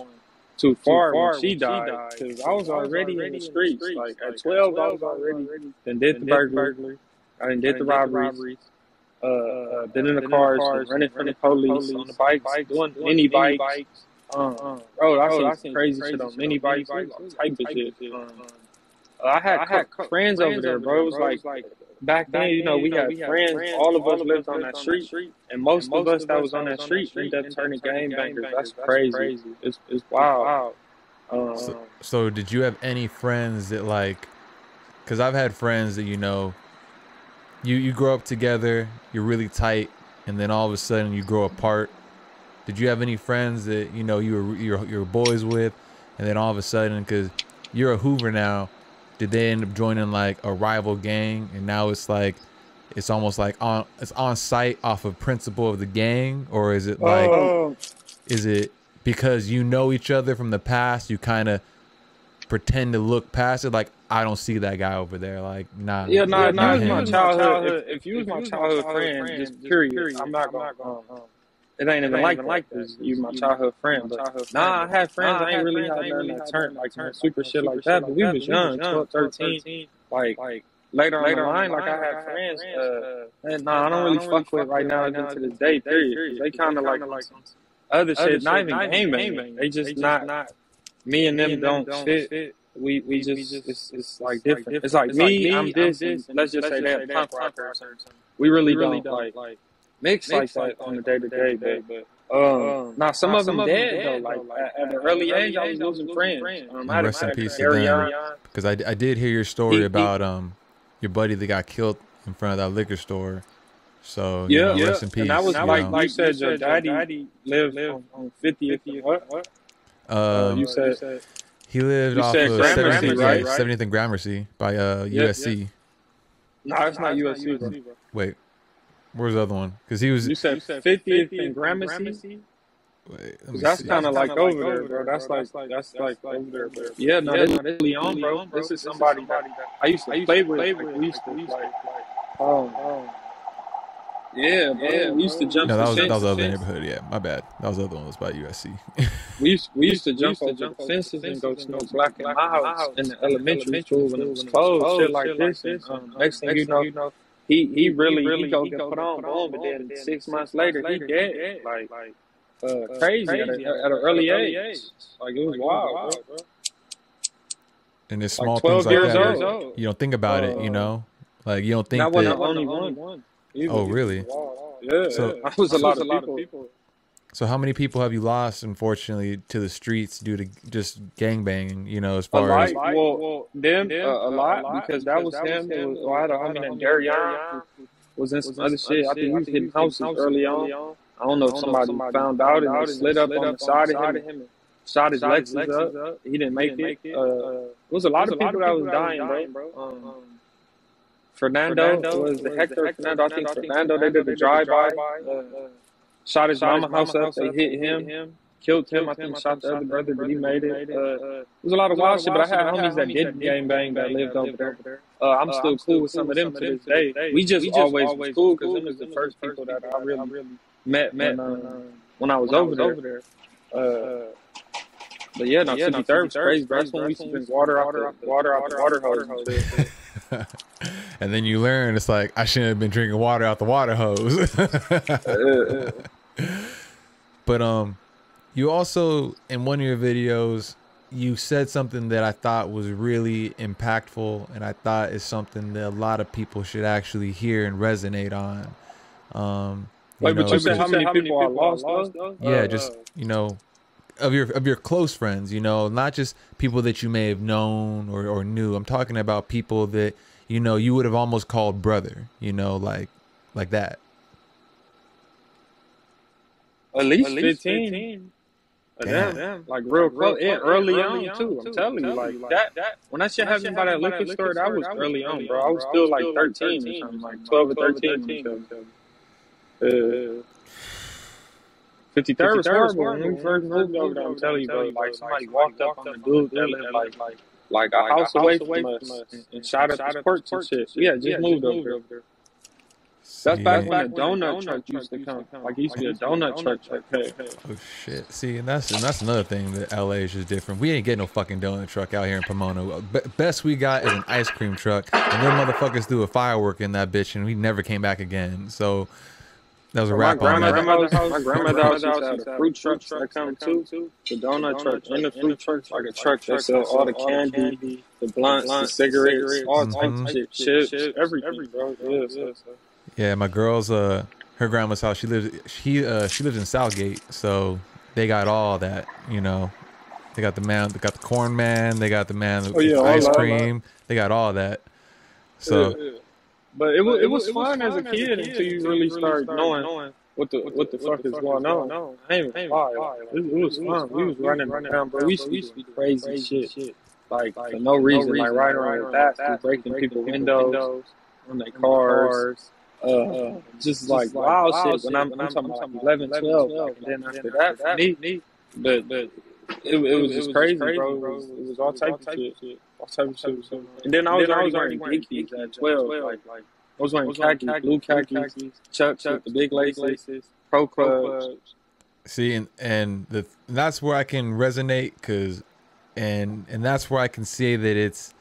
too far when she died. Because I was already in the streets. Like at 12, I was already then did the burglary. I did the robberies. Been in the cars, running from the police on the bikes, doing mini bikes. Bro, I seen crazy shit on mini bikes. All type of shit. I had friends over there, bro. It was like back then, you know, we had friends. All of us lived on that street, and most of us that was on that street ended up turning gangbangers. That's crazy. It's wild. So did you have any friends that like? Because I've had friends that you grow up together, you're really tight, and then all of a sudden you grow apart. Did you have any friends that you're boys with, and then all of a sudden, because you're a Hoover now, did they end up joining like a rival gang, and now it's like it's almost like it's on site off of principle of the gang, or is it like is it because you know each other from the past, you kind of pretend to look past it, like I don't see that guy over there, like nah. Yeah, not my childhood. If you was my childhood friend, just period, I'm not gonna. It ain't even like this. You my childhood friend, but I had friends. I ain't really had none that turned like super shit like that. But we was young, 12, 13. Like later on the line, like I had friends. And I don't really fuck with right now even to this day. Period. They kind of like other shit. Not even gangbang. They just not. Me and them don't fit. We just it's like different. It's like me, I'm this. Let's just say they're punk rockers. We really don't like mix like that on a day-to-day, but now some of them dead though. Like at an early age, I was losing friends. Rest in peace to them. Because I did hear your story about your buddy that got killed in front of that liquor store. So rest in peace. And that was like you said, your daddy lived on 50th. What? You said he lived off of 70th and Gramercy by USC. No, it's not USC, bro. Wait. Where's the other one? Because he was. You said 50th and Gramercy. Wait, that's kind of like over there, bro. That's like over there, bro. Yeah, no, this is Leon, bro. This is somebody that I used to play with. We used to like. Yeah, bro. We used to jump. No, that was the other neighborhood. Yeah, my bad. That was the other one. That was by USC. we used to jump over the fences and go smoke black in my house in the elementary school when it was closed. Shit like this. Next thing you know. He really go get put on, boom, but then 6 months later he dead, like crazy at an early age. Like it was wild, bro. And it's small things like that. You don't think about it, like you don't think that. That wasn't the only one. Oh really? Yeah. So I was a lot of people. So how many people have you lost, unfortunately, to the streets due to just gangbanging? You know, as A far lot. as Well, them a lot because that was him. It was, well, I had a homie named Darion who was in some other shit. I think he was hitting houses early on. I don't know if somebody found out and they slid up on the side of him and shot his Lexus up. He didn't make it. It was a lot of people that was dying, bro. Fernando was the Hector Fernando. I think Fernando, they did the drive-by. Shot his mama house up. They hit him, killed him. I think shot the other brother, but he made it. It was a lot of wild shit, but I had homies that did gang bang that lived over there. I'm still cool with some of them to this day. We just always was cool because them was the first people that I really met when I was over there. But yeah, no, 53rd was crazy, bro. That's when we used to drink water out the water hose. and then you learn it's like I shouldn't have been drinking water out the water hose. But you also in one of your videos you said something that I thought was really impactful, and I thought is something that a lot of people should actually hear and resonate on. Wait, but you said how many people I lost? Yeah, just you know, of your close friends, you know, not just people that you may have known or knew. I'm talking about people that, you know, you would have almost called brother, you know, like that. At least 15. Damn. Like real close. And early on too. I'm telling you, like that when that shit happened by that liquor store, that was early on, bro. I was still like 13 or something, like 12 or 13. 53rd was horrible when we first moved over there. I'm telling you, bro. Like somebody walked up on the dude that lived like a house away from us and shot up his porch and shit. Yeah, just moved over there. That's back when the donut truck used to come. Like it used to be a donut truck. Oh shit! See, and that's another thing that LA is just different. We ain't getting no fucking donut truck out here in Pomona. Best we got is an ice cream truck, and them motherfuckers threw a firework in that bitch, and we never came back again. So that was a wrap on that. My grandmother's house used to have fruit trucks that come too. The donut truck and the fruit truck, like a truck that sells all the candy, the blunts, the cigarettes, all types of shit, chips, everything, bro. Yeah, my girl's her grandma's house. She lives in Southgate, so they got all that. You know, they got the corn man, they got the man with ice cream, they got all that. So. But it was fun as a kid until you really start knowing what the fuck is going on. I ain't even lie. It was fun. We was running around, bro. We used to be crazy shit. Like for no reason, like riding around with that, breaking people's windows on their cars. Just like wild shit. When I'm talking about 11, 12, like, and then after that, for me, but it was just crazy, bro. It was all type of shit. And then I was already wearing Dickies at 12. Like I was wearing khakis, blue khakis, Chucks with the big laces, Pro Clubs. See, and that's where I can resonate, and that's where I can say that it's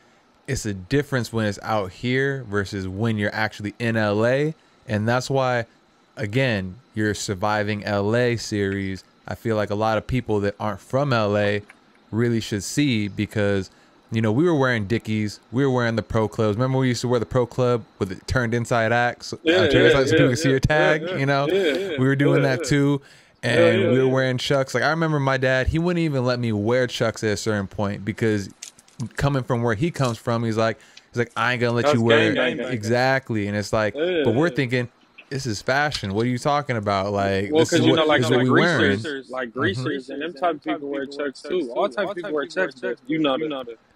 a difference when it's out here versus when you're actually in LA. And that's why, again, your Surviving LA series, I feel like a lot of people that aren't from LA really should see, because, you know, we were wearing Dickies, we were wearing the Pro Clubs. Remember we used to wear the Pro Club with it turned inside out so people could see your tag, you know? We were doing that too. And we were wearing Chucks. Like I remember my dad, he wouldn't even let me wear Chucks at a certain point, because coming from where he comes from, he's like, I ain't gonna let you wear it. Exactly. And it's like, but we're thinking, this is fashion. What are you talking about? Like, well, because you know, like we wearing. Like greasers, and them type of people wear Chucks too. All type of people wear Chucks, but you know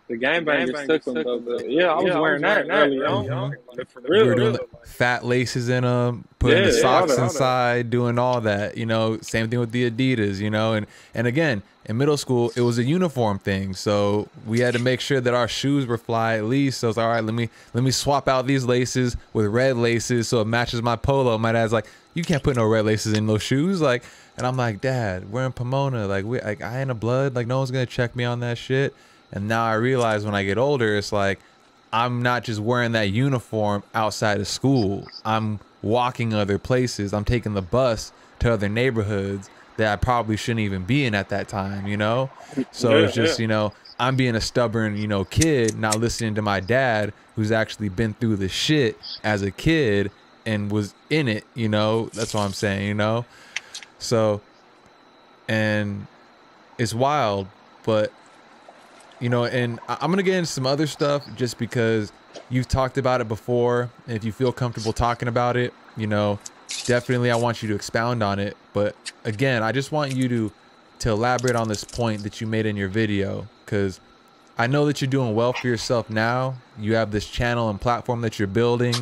the gangbangers took them. But yeah, I was wearing that early on. We were doing fat laces in them, putting the socks inside, doing all that. You know, same thing with the Adidas. You know, and again, in middle school, it was a uniform thing, so we had to make sure that our shoes were fly at least. So it's all right. Let me swap out these laces with red laces so it matches my polo. My dad's like, you can't put no red laces in those shoes, like. And I'm like, Dad, we're in Pomona, like I ain't a blood, like no one's gonna check me on that shit. And now I realize when I get older, it's like I'm not just wearing that uniform outside of school. I'm walking other places. I'm taking the bus to other neighborhoods that I probably shouldn't even be in at that time, you know? So it's just, you know, I'm being a stubborn, you know, kid, not listening to my dad, who's actually been through the shit as a kid and was in it, you know? That's what I'm saying, you know? So and it's wild. But you know, and I'm gonna get into some other stuff just because you've talked about it before, and if you feel comfortable talking about it, you know, definitely I want you to expound on it. But again, I just want you to elaborate on this point that you made in your video, because I know that you're doing well for yourself now. You have this channel and platform that you're building,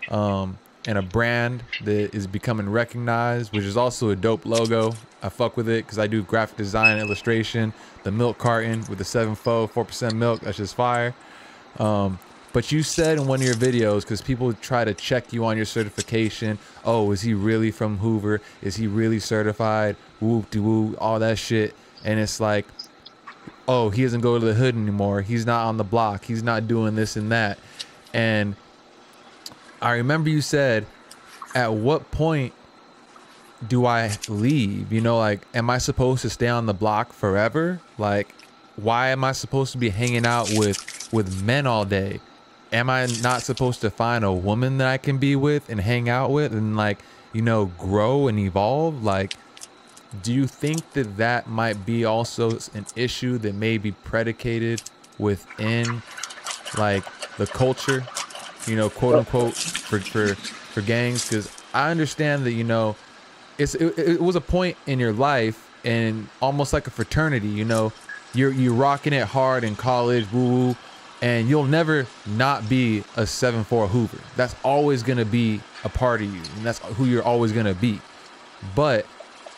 and a brand that is becoming recognized, which is also a dope logo. I fuck with it because I do graphic design, illustration. The milk carton with the 4% milk, that's just fire. But you said in one of your videos, because people try to check you on your certification, oh, is he really from Hoover? Is he really certified? Whoop-de-woo, all that shit. And it's like, oh, he doesn't go to the hood anymore. He's not on the block. He's not doing this and that. And I remember you said, at what point do I leave? You know, like, am I supposed to stay on the block forever? Like, why am I supposed to be hanging out with men all day? Am I not supposed to find a woman that I can be with and hang out with and, like, you know, grow and evolve? Like, do you think that that might be also an issue that may be predicated within, like, the culture, you know, quote unquote, for gangs? Because I understand that, you know, it was a point in your life, and almost like a fraternity, you know, you're rocking it hard in college, woo, and you'll never not be a 7'4" Hoover. That's always gonna be a part of you, and that's who you're always gonna be. But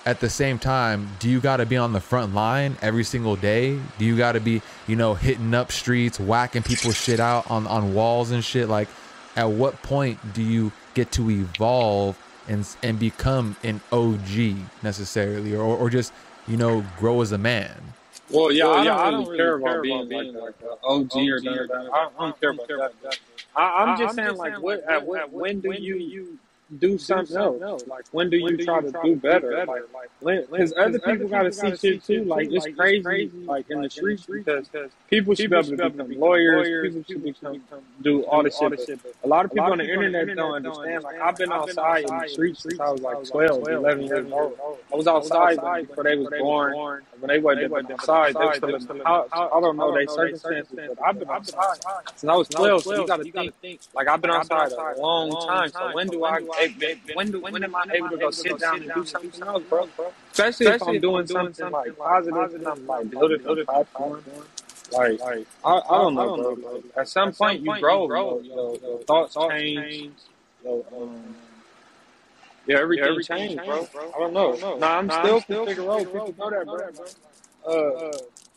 at the same time, do you got to be on the front line every single day? Do you got to be, you know, hitting up streets, whacking people's shit out on walls and shit? Like, at what point do you get to evolve and become an OG necessarily, or just, you know, grow as a man? Well, yeah, I don't really care about being like an OG or nothing. I don't care about that. I'm just saying, like, when do you do something else? Like, when do you try to do better? Like, because other people got to see shit too. Like, it's crazy, like, in the streets, because people should be able to become lawyers. People should do all this shit. But a lot of people on the internet don't understand. Like, I've been outside in the streets since I was like 12, 11 years old. I was outside before they was born. When they wasn't outside, they was still in the house. I don't know their circumstances, but I've been outside since I was 12. So you got to think, like, I've been outside a long time. So when am I able to go sit down and do something else, bro? Especially if I'm doing something like positive and I'm like building a platform. Like, I don't know, bro. At some point you grow, your thoughts change. Yeah, everything changed, bro. I don't know. Nah, I'm still from Figueroa. People know that, bro.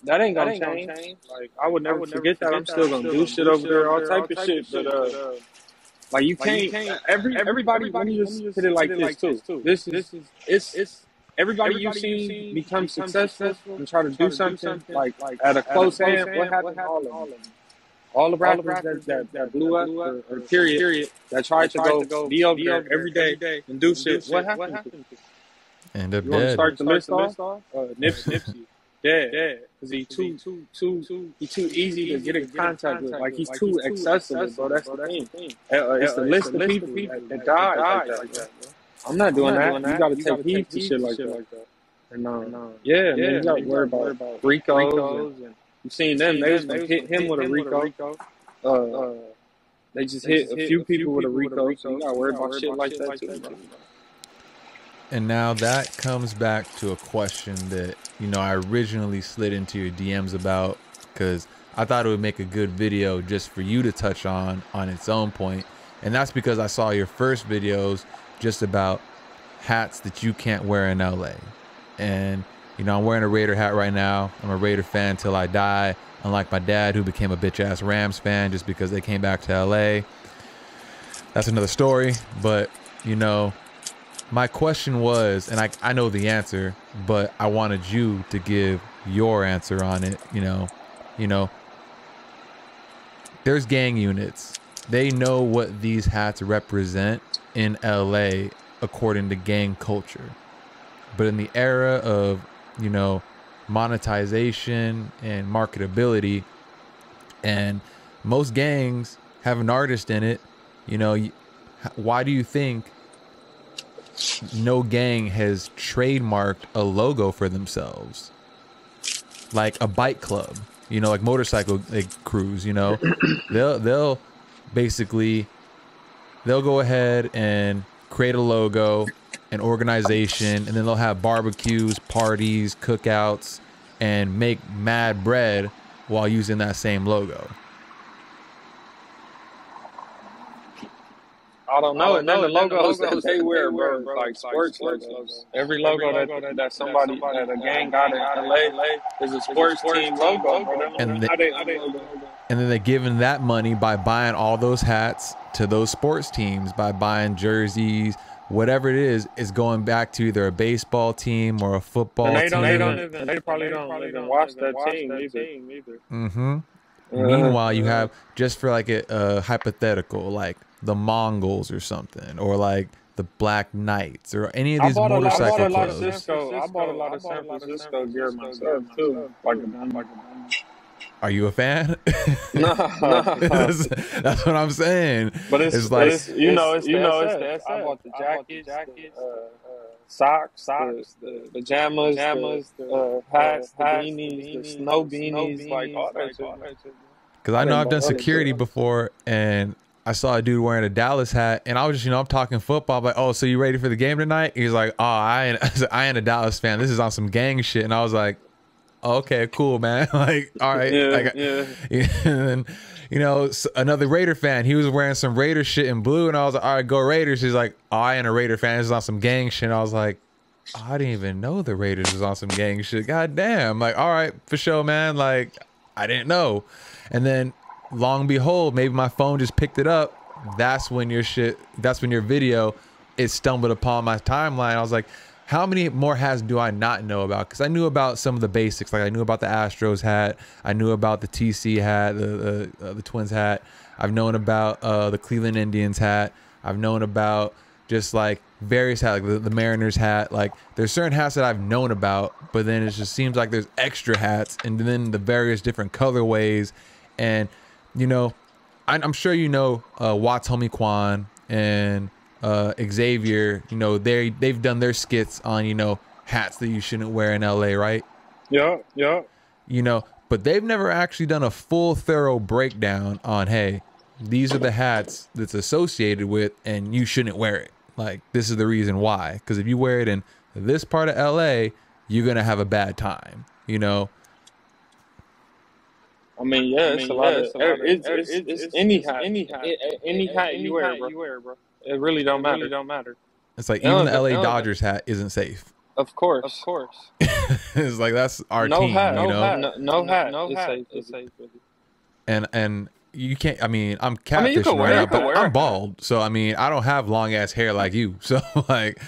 That ain't gonna change. Like, I would never forget that. I'm still gonna do shit over there, all type of shit. But like, you can't. Everybody, let me just hit it like this too. It's everybody you've seen become successful and try to do something like at a close hand. What happened to all of them? All the rappers that blew up, or period, that tried to go be over there every day and do shit. What happened? End up You want to dead. start the list off? Nipsey. Yeah, because he's too easy to get in contact with. Like, he's too accessible, bro. That's the thing. It's the list of people that died like that, bro. I'm not doing that. You got to take heed to shit like that. And yeah, man, you got to worry about Ricos. And you seen them? They was gonna hit him with a Rico. They just hit a few people with a Rico, so you got to worry about shit like that too, bro. And now that comes back to a question that, you know, I originally slid into your DMs about, because I thought it would make a good video just for you to touch on its own point. And that's because I saw your first videos just about hats that you can't wear in LA. And, you know, I'm wearing a Raider hat right now. I'm a Raider fan till I die, unlike my dad, who became a bitch-ass Rams fan just because they came back to LA. That's another story. But, you know, my question was, and I know the answer, but I wanted you to give your answer on it. You know, there's gang units. They know what these hats represent in LA according to gang culture. But in the era of, you know, monetization and marketability, and most gangs have an artist in it, you know, why do you think no gang has trademarked a logo for themselves, like a bike club, you know, like motorcycle crews. You know, they'll basically they'll go ahead and create a logo, an organization, and then they'll have barbecues, parties, cookouts, and make mad bread while using that same logo. I don't know. And then the logos that they wear, bro, like sports logos. Every logo that somebody that a gang got in LA is a sports team logo, bro. And then they're giving that money by buying all those hats to those sports teams, by buying jerseys, whatever it is going back to either a baseball team or a football team. They probably don't even watch that team either. Mm-hmm. Meanwhile, you have, just for like a hypothetical, like the Mongols or something, or like the Black Knights, or any of these motorcycle clubs. I bought a lot of San Francisco gear myself too. Are you a fan? No. That's what I'm saying. But it's like it's the SS. I bought the jackets, socks, the pajamas, the hats, the beanies, the snow beanies, like all that shit. Because I know I've done security before, and I saw a dude wearing a Dallas hat, and I was just, I'm talking football. I'm like, oh, so you ready for the game tonight? He's like, oh, I ain't a Dallas fan. This is on some gang shit. And I was like, oh, okay, cool, man. Like, all right. And then, another Raider fan, he was wearing some Raider shit in blue, and I was like, all right, go Raiders. He's like, oh, I ain't a Raider fan. This is on some gang shit. And I was like, oh, I didn't even know the Raiders was on some gang shit. God damn. Like, all right, for sure, man. Like, I didn't know. And then, long behold, maybe my phone just picked it up. That's when your video, it stumbled upon my timeline. I was like, how many more hats do I not know about? Because I knew about some of the basics. Like, I knew about the Astros hat. I knew about the TC hat, the Twins hat. I've known about the Cleveland Indians hat. I've known about just like various hats, like the Mariners hat. Like, there's certain hats that I've known about, but then it just seems like there's extra hats, and then the various different colorways. And I'm sure Watts Homie Quan and Xavier, they've done their skits on, hats that you shouldn't wear in LA, right? Yeah. But they've never actually done a full thorough breakdown on, hey, these are the hats that's associated with, and you shouldn't wear it. Like, this is the reason why. Because if you wear it in this part of LA, you're going to have a bad time, I mean, it's a lot of it's any hat you wear, bro. It really don't matter. It's like even the LA Dodgers hat isn't safe. Of course. It's like, that's our team, No hat is safe. And you can't. I mean, I'm catfishing right now, but I'm bald, so I mean, I don't have long ass hair like you. So like,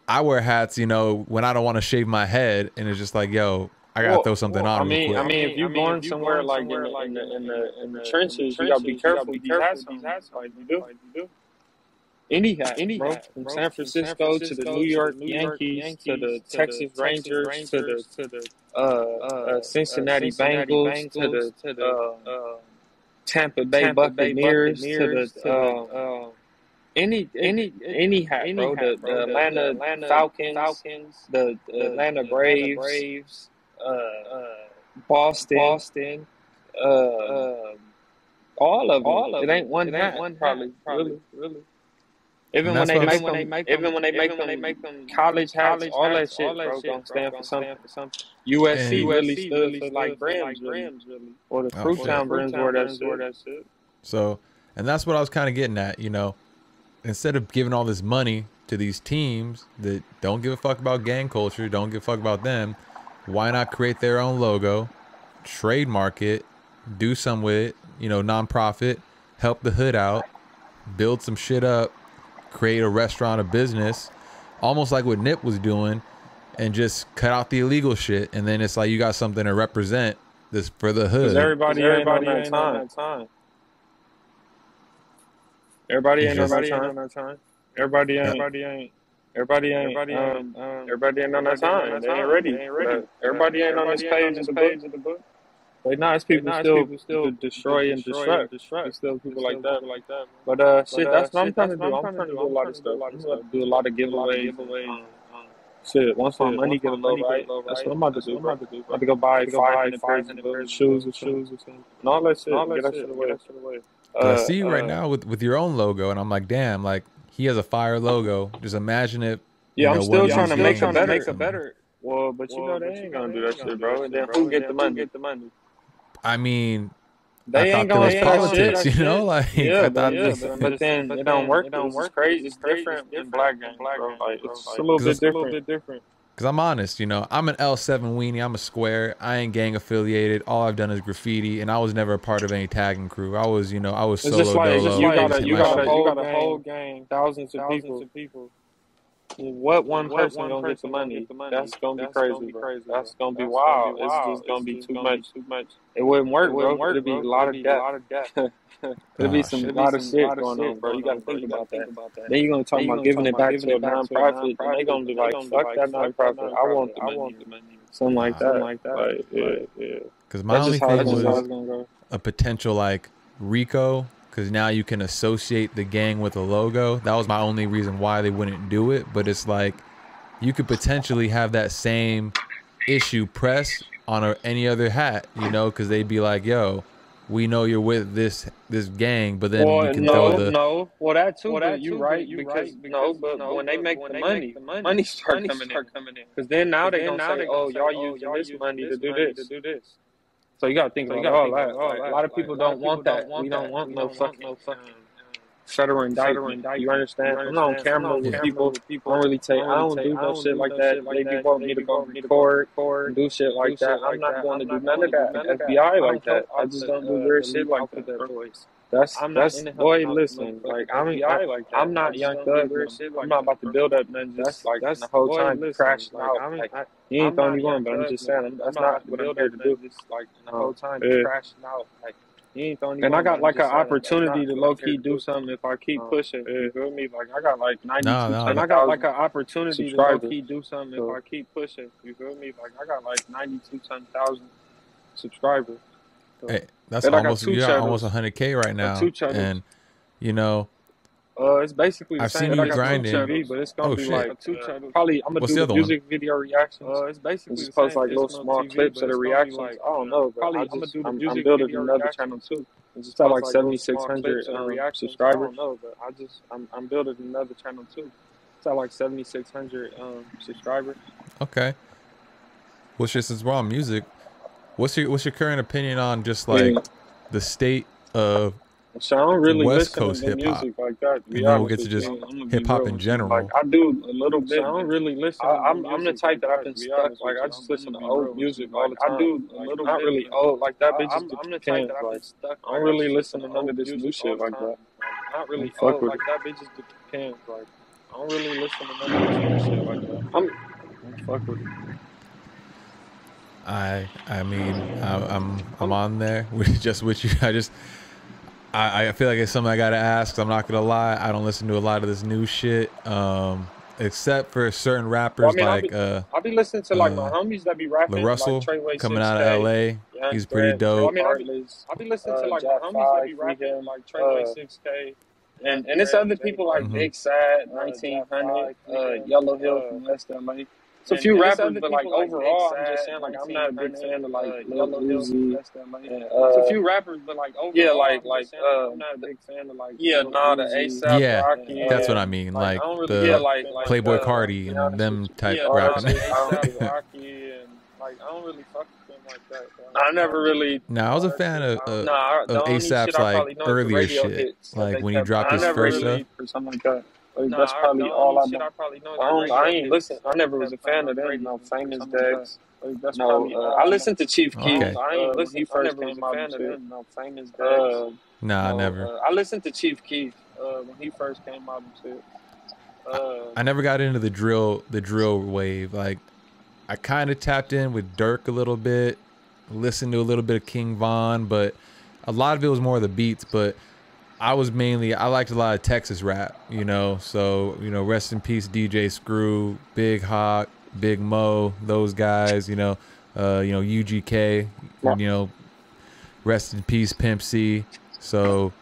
I wear hats, when I don't want to shave my head, and it's just like, yo, I gotta throw something on. I mean, if you're going somewhere like in the trenches, you gotta be careful. These hats, like you do. Any hat, bro. From San Francisco to the New York Yankees to the Texas Rangers to the Cincinnati Bengals to the Tampa Bay Buccaneers to the any hat, bro. The Atlanta Falcons, the Atlanta Braves. Boston, all of them. It ain't one hat, probably. Really. Even when they make them college hats, all that shit, bro, don't stand for something. USC really stood for like Grams, really, or the Fruittown Brims wore that shit. So, and that's what I was kind of getting at. Instead of giving all this money to these teams that don't give a fuck about gang culture, don't give a fuck about them, why not create their own logo, trademark it, do some with it, nonprofit, help the hood out, build some shit up, create a restaurant, a business, almost like what Nip was doing, and just cut out the illegal shit. And then it's like, you got something to represent this for the hood. Everybody ain't on that time. Everybody ain't on that time. Everybody ain't on that time. They ain't ready. Everybody ain't on this page of the book. But nah, it's people still destroy and destruct. There's still people like that. But shit, that's what I'm trying to do. I'm trying to do a lot of stuff. I'm gonna do a lot of giveaways. Shit, once my money get a little right, that's what I'm about to do, bro. I'm about to go buy 500 pairs of shoes or something. And all that shit. Get that shit away. 'Cause I see you right now with your own logo, and I'm like, damn, like he has a fire logo. Just imagine it. Yeah, you I'm know, one still of trying to these make games. a better. Well, but you know they ain't gonna do that shit, bro. And then who get the money? I mean, They I ain't thought gonna there was say that politics, shit. you know, like Yeah, I thought this, but then it don't work. It's crazy. It's different in black games, bro. Like it's a little bit different. because I'm honest, you know, I'm an L7 weenie. I'm a square. I ain't gang affiliated. All I've done is graffiti, and I was never a part of any tagging crew. I was, you know, I was It's solo just like dolo. you got shit. a whole gang, thousands of people. What one person gonna get the money? That's gonna be crazy, bro. That's gonna be wild. It's just gonna be too much. It wouldn't work, bro. It'd be a lot of death. There'd be some lot of shit going on, bro. You gotta think about that. Then you're gonna talk about giving it back to a nonprofit, and they gonna be like, "Fuck that nonprofit. I want the money." Something like that. Like, yeah. Because my That's only just how thing it's was gonna go. a potential like RICO, because now you can associate the gang with a logo. That was my only reason why they wouldn't do it. But it's like you could potentially have that same issue pressed on any other hat, you know, because they'd be like, "Yo, we know you're with this gang,but then you can throw the Well, that too. But you right because but when they make the money start coming in. Because then now they gonna say, "Oh, y'all using this money to do this." So you gotta think about all that. A lot of people don't want that. We don't want no fucking federal indictment. You understand? I'm not on camera with people. I don't really take. I don't do no shit like that. They be want me to go record and do shit like that. I'm not going to do none of that. FBI like that. I just don't do weird shit like that, bro. That's boy. Listen, like I'm not Young Thug. I'm not about to build up nothing. That's like the whole time crashing out. Like you ain't the only one, but I'm just saying that's not what I'm here to do. Like the whole time crashing out. Like and I got like an opportunity to low key do something if I keep pushing. You feel me? Like I got like 92. And I got like an opportunity to low key do something if I keep pushing. You feel me? Like I got like 92-something thousand subscribers. So. hey, that's And almost you're almost 100K right now, and you know. It's basically the I've same. seen you I got grinding. 2 channels, but it's gonna be shit. like 2 channels. Probably I'm gonna What's do the the other music video reactions. It's basically just post like little small clips of the reactions. I don't know, but I'm building another channel too. It's just like 7,600 subscribers. I'm building another channel too. It's at like 7,600 subscribers. Okay. Well, shit, since we're on music, what's your current opinion on just like the state of So I don't really West listen Coast to hip-hop? music like that. And then we'll get to just hip-hop in general. Like I do a little bit. So I don't really listen. I'm the type that I've been stuck. Like I just listen to old music all the time. I do a little bit. Not really old like that. I'm the type that I've been stuck. I don't really listen to none of this new shit like that. Not really old like that. Bitches depends. Like I don't really listen to none of this new shit like that. I'm fuck with it. I mean, I'm on there just with you. I feel like it's something I gotta ask. I'm not gonna lie. I don't listen to a lot of this new shit, except for certain rappers I'll be listening to like my homies that be rapping. Lil Russell like Treyway coming 6K, out of LA. He's pretty dope. I'll be listening to like my homies that be rapping like Treyway 6K. And it's other people like Big Sad, 1900, Yellow Hill from West LA. It's a few rappers, but like overall, I'm just saying like I'm not a big fan of like Lil Uzi. It's a few rappers, but like overall, I'm not a big fan of like the ASAP Yeah, Rocky. that's what I mean. Like the Playboy Cardi and them type rapping. ASAP Rocky and like I don't really fuck with them like that. I never really. No, I was a fan of ASAP's like earlier shit, like when he dropped his first stuff. Or something like that. That's probably all I know. I ain't listen. I never was a fan of them. No Famous Dex. I listened to Chief Keef. Okay. I ain't listened. He first came out of them. No Famous Dex. Nah, never. I listened to Chief Keef when he first came out and shit. I never got into the drill wave. Like I kind of tapped in with Dirk a little bit, listened to a little bit of King Von, but a lot of it was more of the beats. But I liked a lot of Texas rap, you know. So, you know, rest in peace DJ Screw, Big Hawk, Big Mo, those guys, you know, UGK, you know, Rest in peace, Pimp C. So,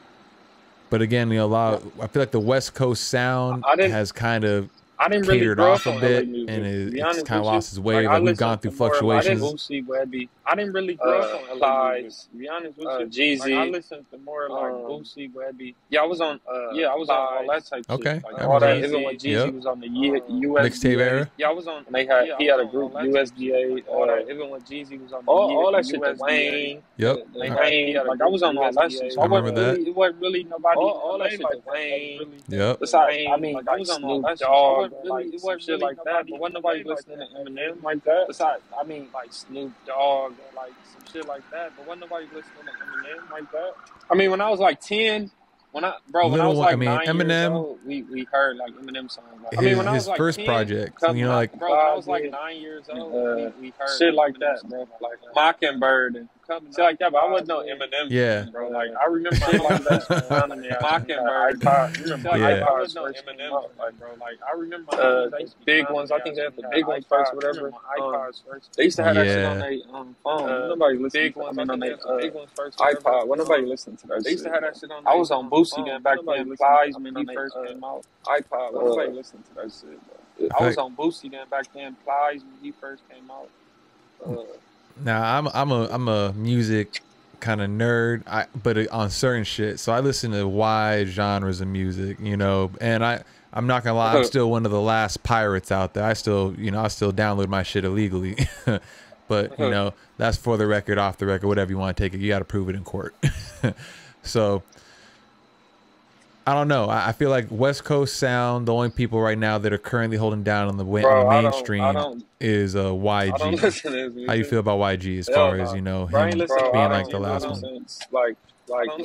but again, I feel like the West Coast sound has kind of I didn't really catered grow off up a on LA bit, music. and To be it's honest kind of with you, lost its wave. I Like we've gone listened through to more like fluctuations. Boosie, Webby. I didn't really grow up on LA music. To be honest with you, Jeezy. I listened to more like Boosie, Webby. Yeah, I was on. I was on all that type Okay, shit. Like I all that. remember. Even when Jeezy Yep. was on the Mixtape USDA. era. Yeah, I was on. And he had a group, USDA. All that. Even when Jeezy was on the All that shit, the USDA. Wayne. Yep. Wayne, Like I was on all that shit. So I remember it wasn't really nobody. All that shit, like the Wayne. Yep. Besides, I mean, Like I was on all Snoop that shit. Dogg, It wasn't shit like that. But wasn't nobody listening to Eminem like that. Besides, I mean, like Snoop Dogg and like some shit like that. But wasn't nobody listening to Eminem like that. I mean, when I was like 10, when I was like 9 Eminem, years old, we heard like Eminem songs. Like, his, when I was his like first 10, project, when I was like 9 years old, we heard shit like Eminem that, songs, bro. Like Mockingbird and shit like that. But I wasn't no Eminem. Yeah. Bro. Like I remember shit like that. Mockingbird. Yeah. I was no Eminem. Like bro, like I remember big ones. I think they had the big ones first, whatever. iPods first. They used to have that shit on their phone. Nobody listened to them on their iPod. Well, nobody listened to that. They used to have that shit on. I was on Boosie then back then. Plies when he first came out. iPod. Nobody listened to that shit. I was on Boosie then back then. Plies when he first came out. Now I'm a music kind of nerd, but on certain shit. So I listen to wide genres of music, you know. And I'm not gonna lie, I'm still one of the last pirates out there. I still download my shit illegally. But you know, that's for the record, off the record, whatever you want to take it. You got to prove it in court. So I don't know. I feel like West Coast sound, the only people right now that are currently holding down on the mainstream is YG. I don't listen to his music. How you feel about YG as far as, you know, him being like the last one? Like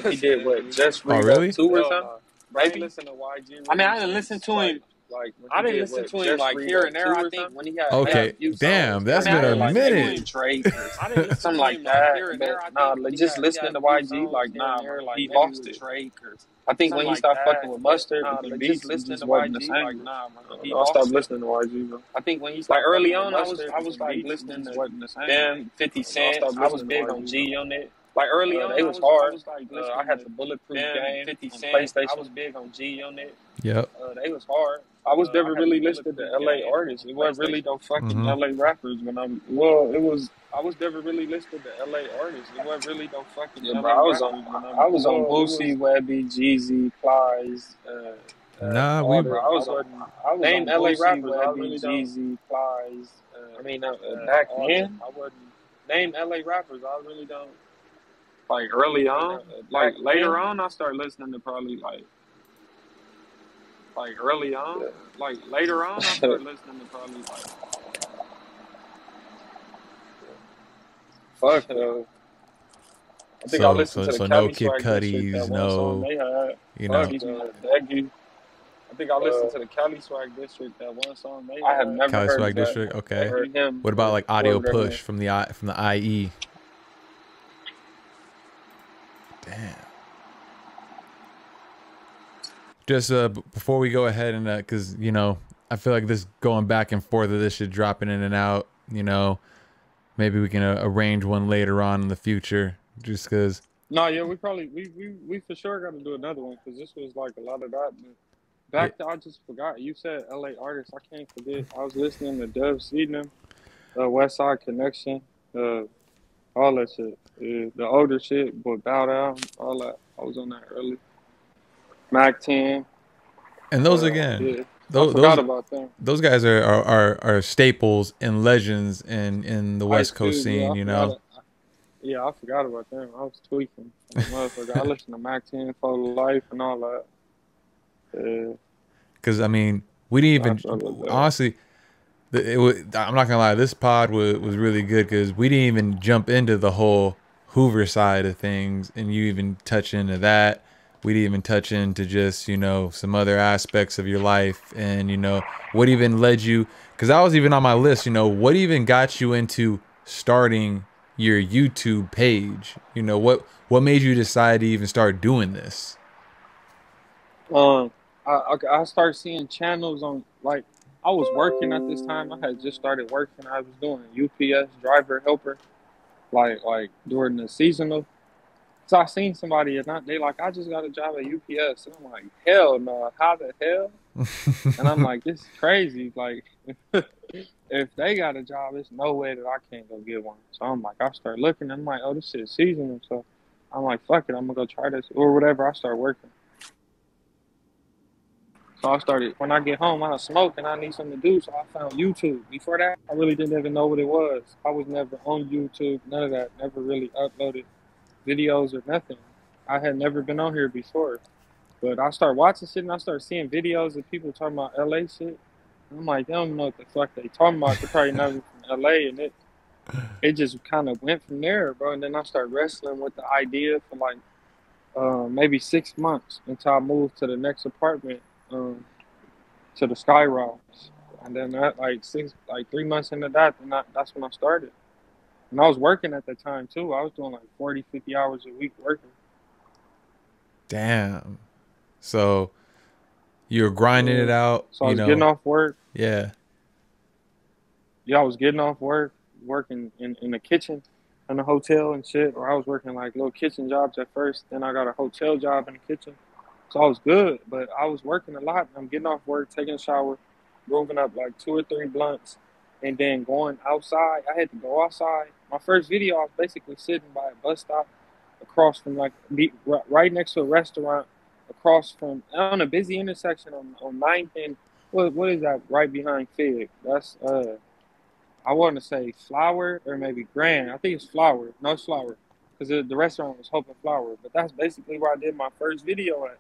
he did what, Just Read really? Up 2 or something? Maybe. I mean, I didn't listen to him. I didn't listen to him like here and there. I think when he had okay, damn, that's been a minute. Something like that. Nah, like just listening to YG, like nah, he lost it. I think when he started fucking with Mustard and Beats, it just wasn't the same. I stopped listening to YG, bro. I think when he started early on, I was like listening to them 50 Cent. I was big on G on it. Like early on, it was hard. I had the Bulletproof game, 50 Cent. PlayStation. I was big on G on it. Yep. They was hard. I was never really listening to LA artists. It wasn't really no fucking LA rappers when I was never really listening to LA artists. It wasn't really no fucking LA rappers. I was on Boosie, Webby, Jeezy, Plies. Nah, I was name LA rappers. Webby, Jeezy, Plies. Back then, I wasn't name LA rappers. I really don't. Like early on, like later on, I started listening to probably like early on, like later on, I started listening to probably like fuck though. I think I listened to the so Cali no Kid Swag Cuddies, District, no, you know. I think I listened to the Cali Swag District, that one song they had. I have never Cali heard Swag that. District, okay. Heard him. What about like Audio Push from the IE? Damn. Just before we go ahead and because you know I feel like this going back and forth of this shit dropping in and out, you know, maybe we can arrange one later on in the future, just because. No, yeah, we probably we for sure got to do another one because this was like a lot of that. But back to I just forgot. You said LA artists. I can't forget. I was listening to Dub Seednam, West Side Connection, all that shit. The older shit, but Bow Down, all that. I was on that early. Mac 10. And those again, yeah. I forgot about them. Those guys are staples and legends in the West Coast scene, you know. Yeah, I forgot about them. I was tweaking. I listened to Mac 10 for Life and all that. Because I mean, we didn't even honestly. I'm not gonna lie. This pod was really good because we didn't even jump into the whole Hoover side of things, and you even touch into that. We didn't even touch into just, you know, some other aspects of your life, and you know what even led you. Because I was even on my list. You know, what even got you into starting your YouTube page? You know, what made you decide to even start doing this? I started seeing channels on, like, I was working at this time. I had just started working. I was doing UPS driver helper, like during the seasonal. So I seen somebody and they like, I just got a job at UPS. And I'm like, hell no, how the hell? And I'm like, this is crazy. Like, if they got a job, there's no way that I can't go get one. So I'm like, I start looking. I'm like, oh, this shit's seasonal. So I'm like, fuck it, I'm gonna go try this or whatever. I start working. So I started, when I get home, I don't smoke and I need something to do. So I found YouTube. Before that, I really didn't even know what it was. I was never on YouTube, none of that. Never really uploaded videos or nothing. I had never been on here before. But I started watching shit and I started seeing videos of people talking about LA shit. And I'm like, they don't know what the fuck they talking about. They're probably not even from LA. And it just kind of went from there, bro. And then I started wrestling with the idea for like maybe 6 months until I moved to the next apartment, to the Sky Rise. And then that like 3 months into that, then that's when I started. And I was working at the time too. I was doing like 40, 50 hours a week working. Damn. So you're grinding it out, So I was getting off work. Yeah. Yeah, I was getting off work, working in the kitchen in the hotel and shit. Or I was working like little kitchen jobs at first. Then I got a hotel job in the kitchen. So I was good, but I was working a lot. I'm getting off work, taking a shower, moving up like 2 or 3 blunts, and then going outside. I had to go outside. My first video, I was basically sitting by a bus stop across from right next to a restaurant, across from on a busy intersection on 9th and what is that right behind Fig? That's I want to say Flower or maybe Grand. I think it's Flower. No, it's Flower because the restaurant was Hope and Flower. But that's basically where I did my first video at.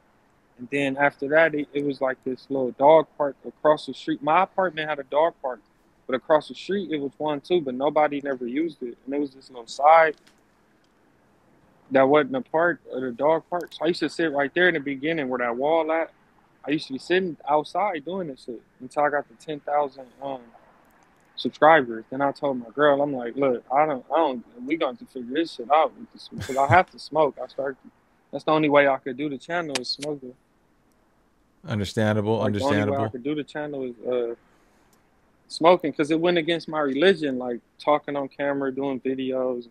And then after that, it was like this little dog park across the street. My apartment had a dog park, but across the street it was one too, but nobody never used it. And it was this little side that wasn't a park or the dog park. So I used to sit right there in the beginning where that wall at. I used to be sitting outside doing this shit until I got to 10,000 subscribers. Then I told my girl, I'm like, look, we going to figure this shit out because I have to smoke. That's the only way I could do the channel is smoking. Understandable. Like, the only way I could do the channel is smoking because it went against my religion, like talking on camera, doing videos, and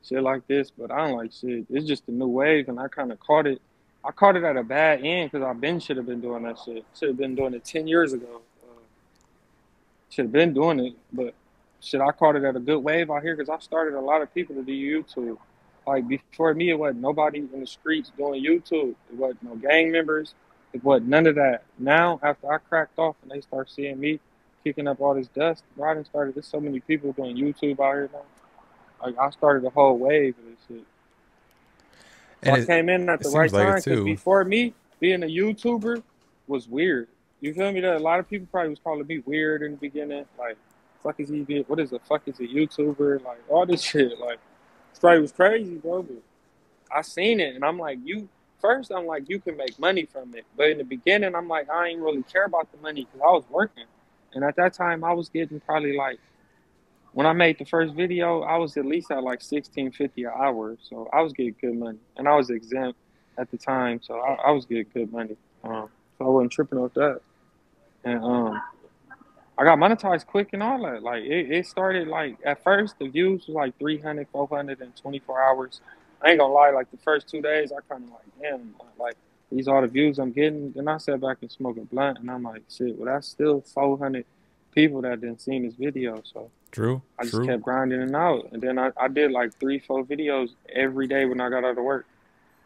shit like this. But I don't like shit. It's just a new wave, and I kind of caught it. I caught it at a bad end because should have been doing that shit. Should have been doing it 10 years ago. Should have been doing it, but shit, I caught it at a good wave out here because I started a lot of people to do YouTube. Like before me, it wasn't nobody in the streets doing YouTube. It wasn't no gang members. It wasn't none of that. Now, after I cracked off and they start seeing me kicking up all this dust, there's so many people doing YouTube out here now. Like I started a whole wave of this shit. So I came in at the right time because before me, being a YouTuber was weird. You feel me? That a lot of people probably was calling me weird in the beginning. Like, what is a YouTuber? Like all this shit. Like, this probably was crazy, bro. But I seen it and I'm like, First, I'm like, you can make money from it. But in the beginning, I'm like, I ain't really care about the money because I was working. And at that time, I was getting probably like, when I made the first video, I was at least at like $16.50 an hour. So I was getting good money. And I was exempt at the time. So I was getting good money. So I wasn't tripping off that. And I got monetized quick and all that. Like, it started like, at first, the views was like 300, 400 in 24 hours. I ain't gonna lie, like the first 2 days, I kind of like, damn, like these are the views I'm getting. Then I sat back and smoked a blunt, and I'm like, shit, well, that's still 400 people that didn't see this video. So I just kept grinding it out. And then I did like 3, 4 videos every day when I got out of work.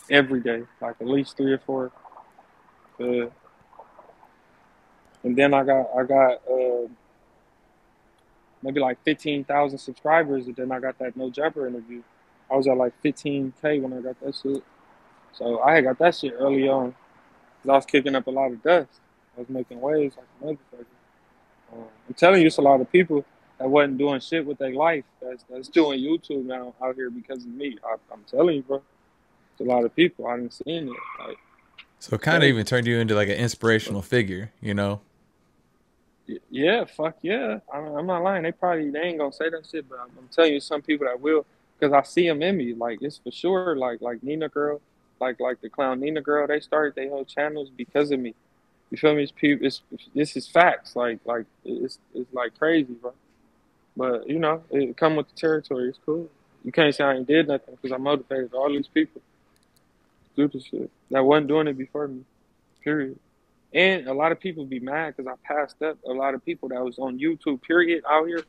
Every day, like at least 3 or 4. And then I got maybe like 15,000 subscribers, and then I got that No Jumper interview. I was at like 15K when I got that shit. So I had got that shit early on. Cause I was kicking up a lot of dust. I was making waves like a motherfucker. I'm telling you, it's a lot of people that wasn't doing shit with their life that's doing YouTube now out here because of me. I'm telling you, bro. It's a lot of people. I didn't see it. Like, so it kind of even turned you into like an inspirational figure, you know? Yeah, fuck yeah. I'm not lying. They ain't gonna say that shit, but I'm telling you, some people that will. Because I see them in me, like it's for sure. Like Nina Girl, like the clown Nina Girl, they started their whole channels because of me. You feel me? This is facts. Like it's like crazy, bro. But it come with the territory. It's cool. You can't say I ain't did nothing because I motivated all these people. do the shit. That wasn't doing it before me. Period. And a lot of people be mad because I passed up a lot of people that was on YouTube, period, out here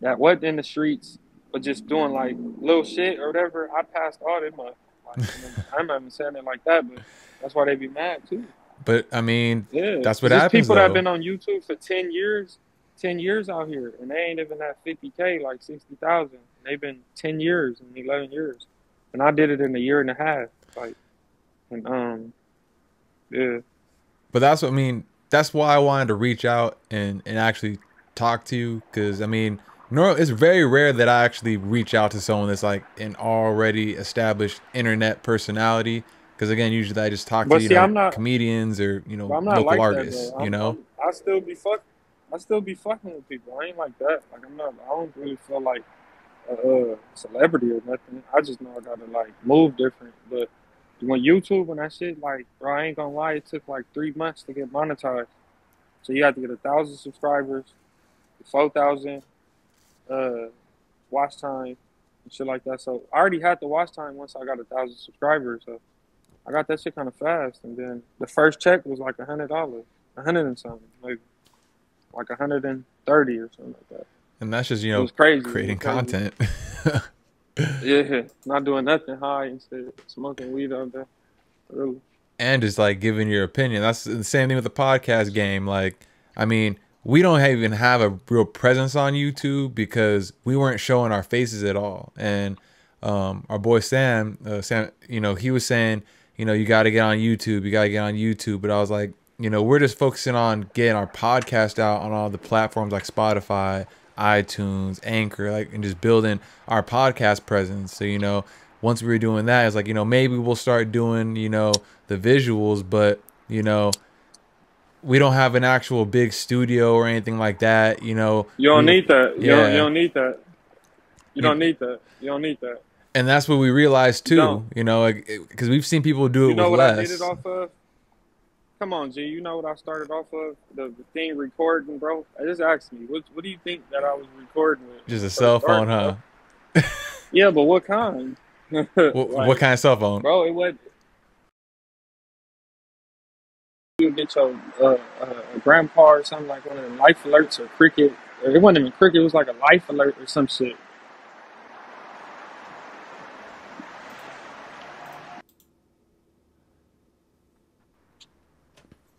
that wasn't in the streets, but just doing like little shit or whatever. I passed all them up. Like, I'm not even saying it like that, but that's why they be mad too. But I mean, Yeah. that's what There's happens people that have though. been on YouTube for 10 years, 10 years out here, and they ain't even at 50K, like 60,000. They've been 10 years and 11 years. And I did it in a year and a half. Like, and, yeah. But that's what I mean. That's why I wanted to reach out and actually talk to you, because I mean, it's very rare that I actually reach out to someone that's like an already established internet personality. Because again, usually I just talk But to see, I'm not. comedians or But I'm not local like artists. that though. I still be fucking with people. I ain't like that. Like I'm not. I don't really feel like a celebrity or nothing. I just know I gotta like move different. But when YouTube and that shit, like, bro, I ain't gonna lie, it took like 3 months to get monetized. So you have to get 1,000 subscribers, 4,000 watch time and shit like that. So I already had the watch time once I got 1,000 subscribers. So I got that shit kind of fast. And then the first check was like $100, 100 and something, maybe like 130 or something like that. And that's just, It was crazy. creating It was crazy. content. Yeah, not doing nothing high instead smoking weed out there. Really. And just like giving your opinion. That's the same thing with the podcast game. Like, I mean, we don't even have a real presence on YouTube because we weren't showing our faces at all. And our boy Sam, he was saying, you got to get on YouTube. You got to get on YouTube. But I was like, we're just focusing on getting our podcast out on all the platforms like Spotify, iTunes, Anchor, and just building our podcast presence. So, once we were doing that, it's like, maybe we'll start doing, the visuals, but, we don't have an actual big studio or anything like that. You don't need that. You Yeah. don't need that. You don't need that. You don't need that. And that's what we realized too, don't. because we've seen people do it You know with what less. I did it off of? Come on, G. You know what I started off of? The thing recording, bro. Just ask me. What do you think that I was recording with? Just a cell phone, huh? Yeah, but what kind? What kind of cell phone? Bro, it was. You get your grandpa or something like one of them life alerts or cricket. It wasn't even cricket. It was like a life alert or some shit.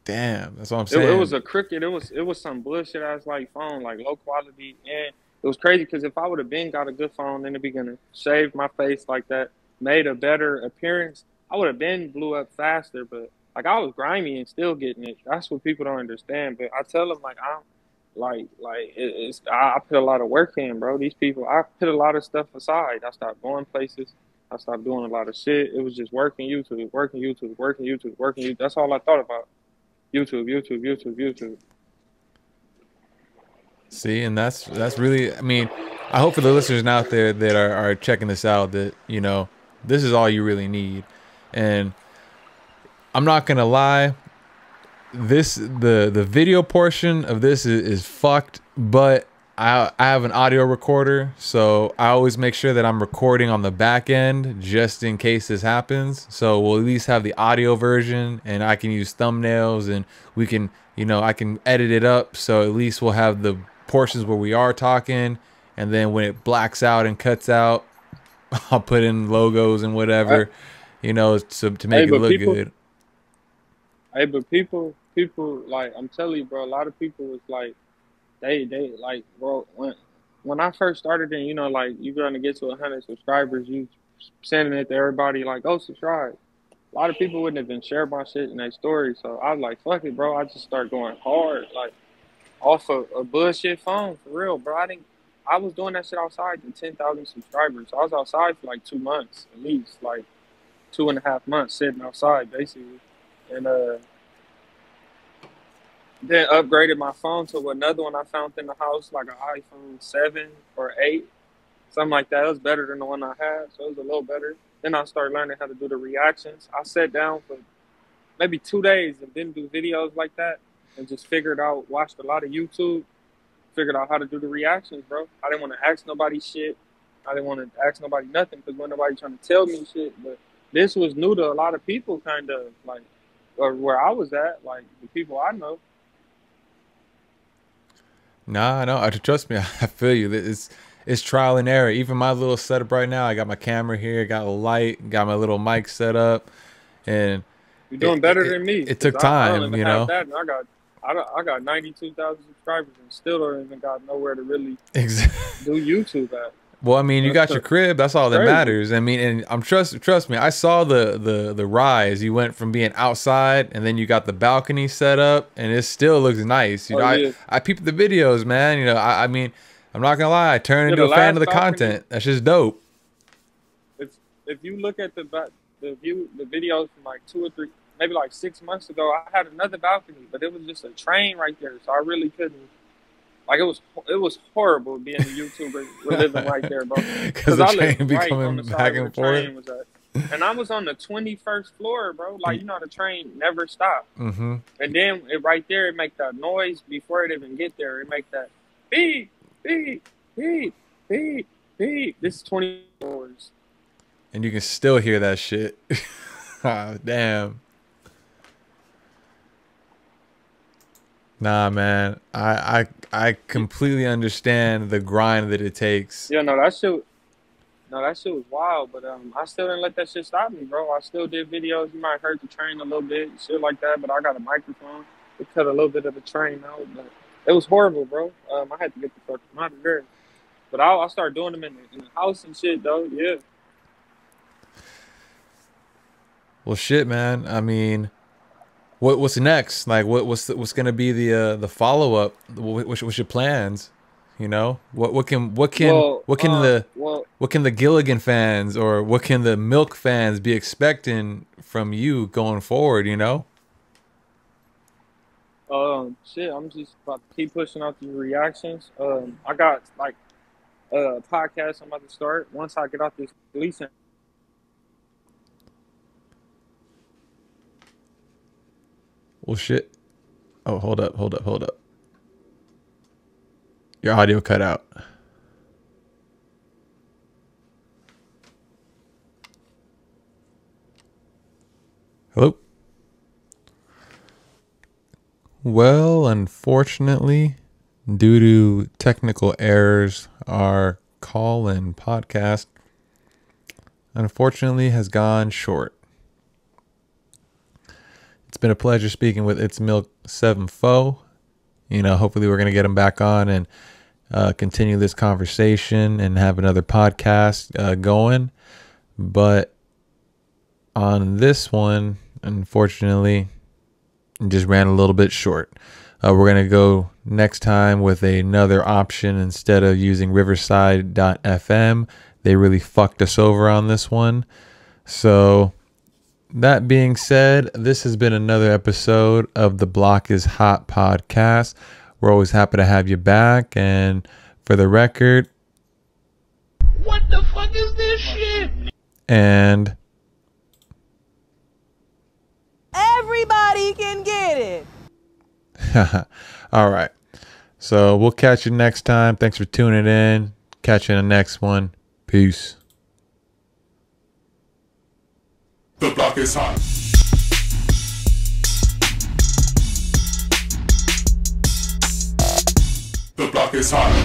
Damn, that's what I'm saying. It was a cricket. It was some bullshit ass like phone, like low quality, and it was crazy because if I would have been got a good phone in the beginning, shaved my face like that, made a better appearance, I would have been blew up faster. But like I was grimy and still getting it. That's what people don't understand. But I tell them like I put a lot of work in, bro. These people, I put a lot of stuff aside. I stopped going places. I stopped doing a lot of shit. It was just working YouTube, working YouTube, working YouTube, working YouTube. That's all I thought about. YouTube. See, and that's really, I mean, I hope for the listeners out there that are checking this out that, this is all you really need. And I'm not going to lie, the video portion of this is fucked, but I have an audio recorder, so I always make sure that I'm recording on the back end just in case this happens. So we'll at least have the audio version, and I can use thumbnails, and we can, I can edit it up, so at least we'll have the portions where we are talking, and then when it blacks out and cuts out, I'll put in logos and whatever, to make it look good. Hey, but people, like, I'm telling you, bro, a lot of people was like, they like, bro, when I first started, and like you're gonna get to 100 subscribers, you sending it to everybody like, oh, subscribe. A lot of people wouldn't have been sharing my shit in their story, so I was like, fuck it, bro. I just started going hard, like off of a bullshit phone for real, bro. I was doing that shit outside to 10,000 subscribers. So I was outside for like 2 months at least, like 2.5 months sitting outside basically, and then upgraded my phone to another one I found in the house, like an iPhone 7 or 8, something like that. It was better than the one I had, so it was a little better. Then I started learning how to do the reactions. I sat down for maybe 2 days and didn't do videos like that and just watched a lot of YouTube, figured out how to do the reactions, bro. I didn't want to ask nobody shit. I didn't want to ask nobody nothing because wasn't nobody trying to tell me shit. But this was new to a lot of people, kind of like, or where I was at, like the people I know. Nah, no, trust me, I feel you. It's trial and error. Even my little setup right now, I got my camera here, got a light, got my little mic set up, and You're doing better than me. It took 'cause I don't time, even you have know. that, and I got 92,000 subscribers and still don't even got nowhere to really Exactly. do YouTube at. Well, I mean, you got your crib. That's all that Crazy. matters. I mean, and I'm trust me. I saw the rise. You went from being outside, and then you got the balcony set up, and it still looks nice. You know, Yeah. I peeped the videos, man. You know, I mean, I'm not gonna lie. I turned Yeah, into the a fan of last the balcony- content. That's just dope. If you look at the videos from like 2 or 3, maybe like 6 months ago, I had another balcony, but it was just a train right there, so I really couldn't. Like it was horrible being a YouTuber living right there, bro. Because the I train lived be right on coming the side back where and the forth. train was at. And I was on the 21st floor, bro. Like, you know, the train never stopped. Mm-hmm. And then right there, it make that noise before it even get there. It make that beep, beep, beep, beep, beep. This is 20 floors. And you can still hear that shit. Ah, damn. Nah, man. I completely understand the grind that it takes. Yeah, no, that shit was wild. But I still didn't let that shit stop me, bro. I still did videos. You might hurt the train a little bit, shit like that. But I got a microphone. It cut a little bit of the train out. But it was horrible, bro. I had to get the fuck out of there. But I'll start doing them in the house and shit, though. Yeah. Well, shit, man. I mean, what's next? Like, what's gonna be the follow up? What's your plans? You know, what can the Gilligan fans or what can the Milk fans be expecting from you going forward? You know. Shit, I'm just about to keep pushing out the reactions. I got like a podcast I'm about to start once I get out this leasing. Well, shit. Oh, hold up. Your audio cut out. Hello? Well, unfortunately, due to technical errors, our call-in podcast unfortunately has gone short. It's been a pleasure speaking with It's Milk 7 Foe. You know, hopefully we're going to get him back on and continue this conversation and have another podcast going. But on this one, unfortunately, it just ran a little bit short. We're going to go next time with another option instead of using Riverside.fm. They really fucked us over on this one. So that being said, this has been another episode of the Block is Hot podcast. We're always happy to have you back. And for the record, what the fuck is this shit? And everybody can get it. all right. So we'll catch you next time. Thanks for tuning in. Catch you in the next one. Peace. The block is hot. The block is hot.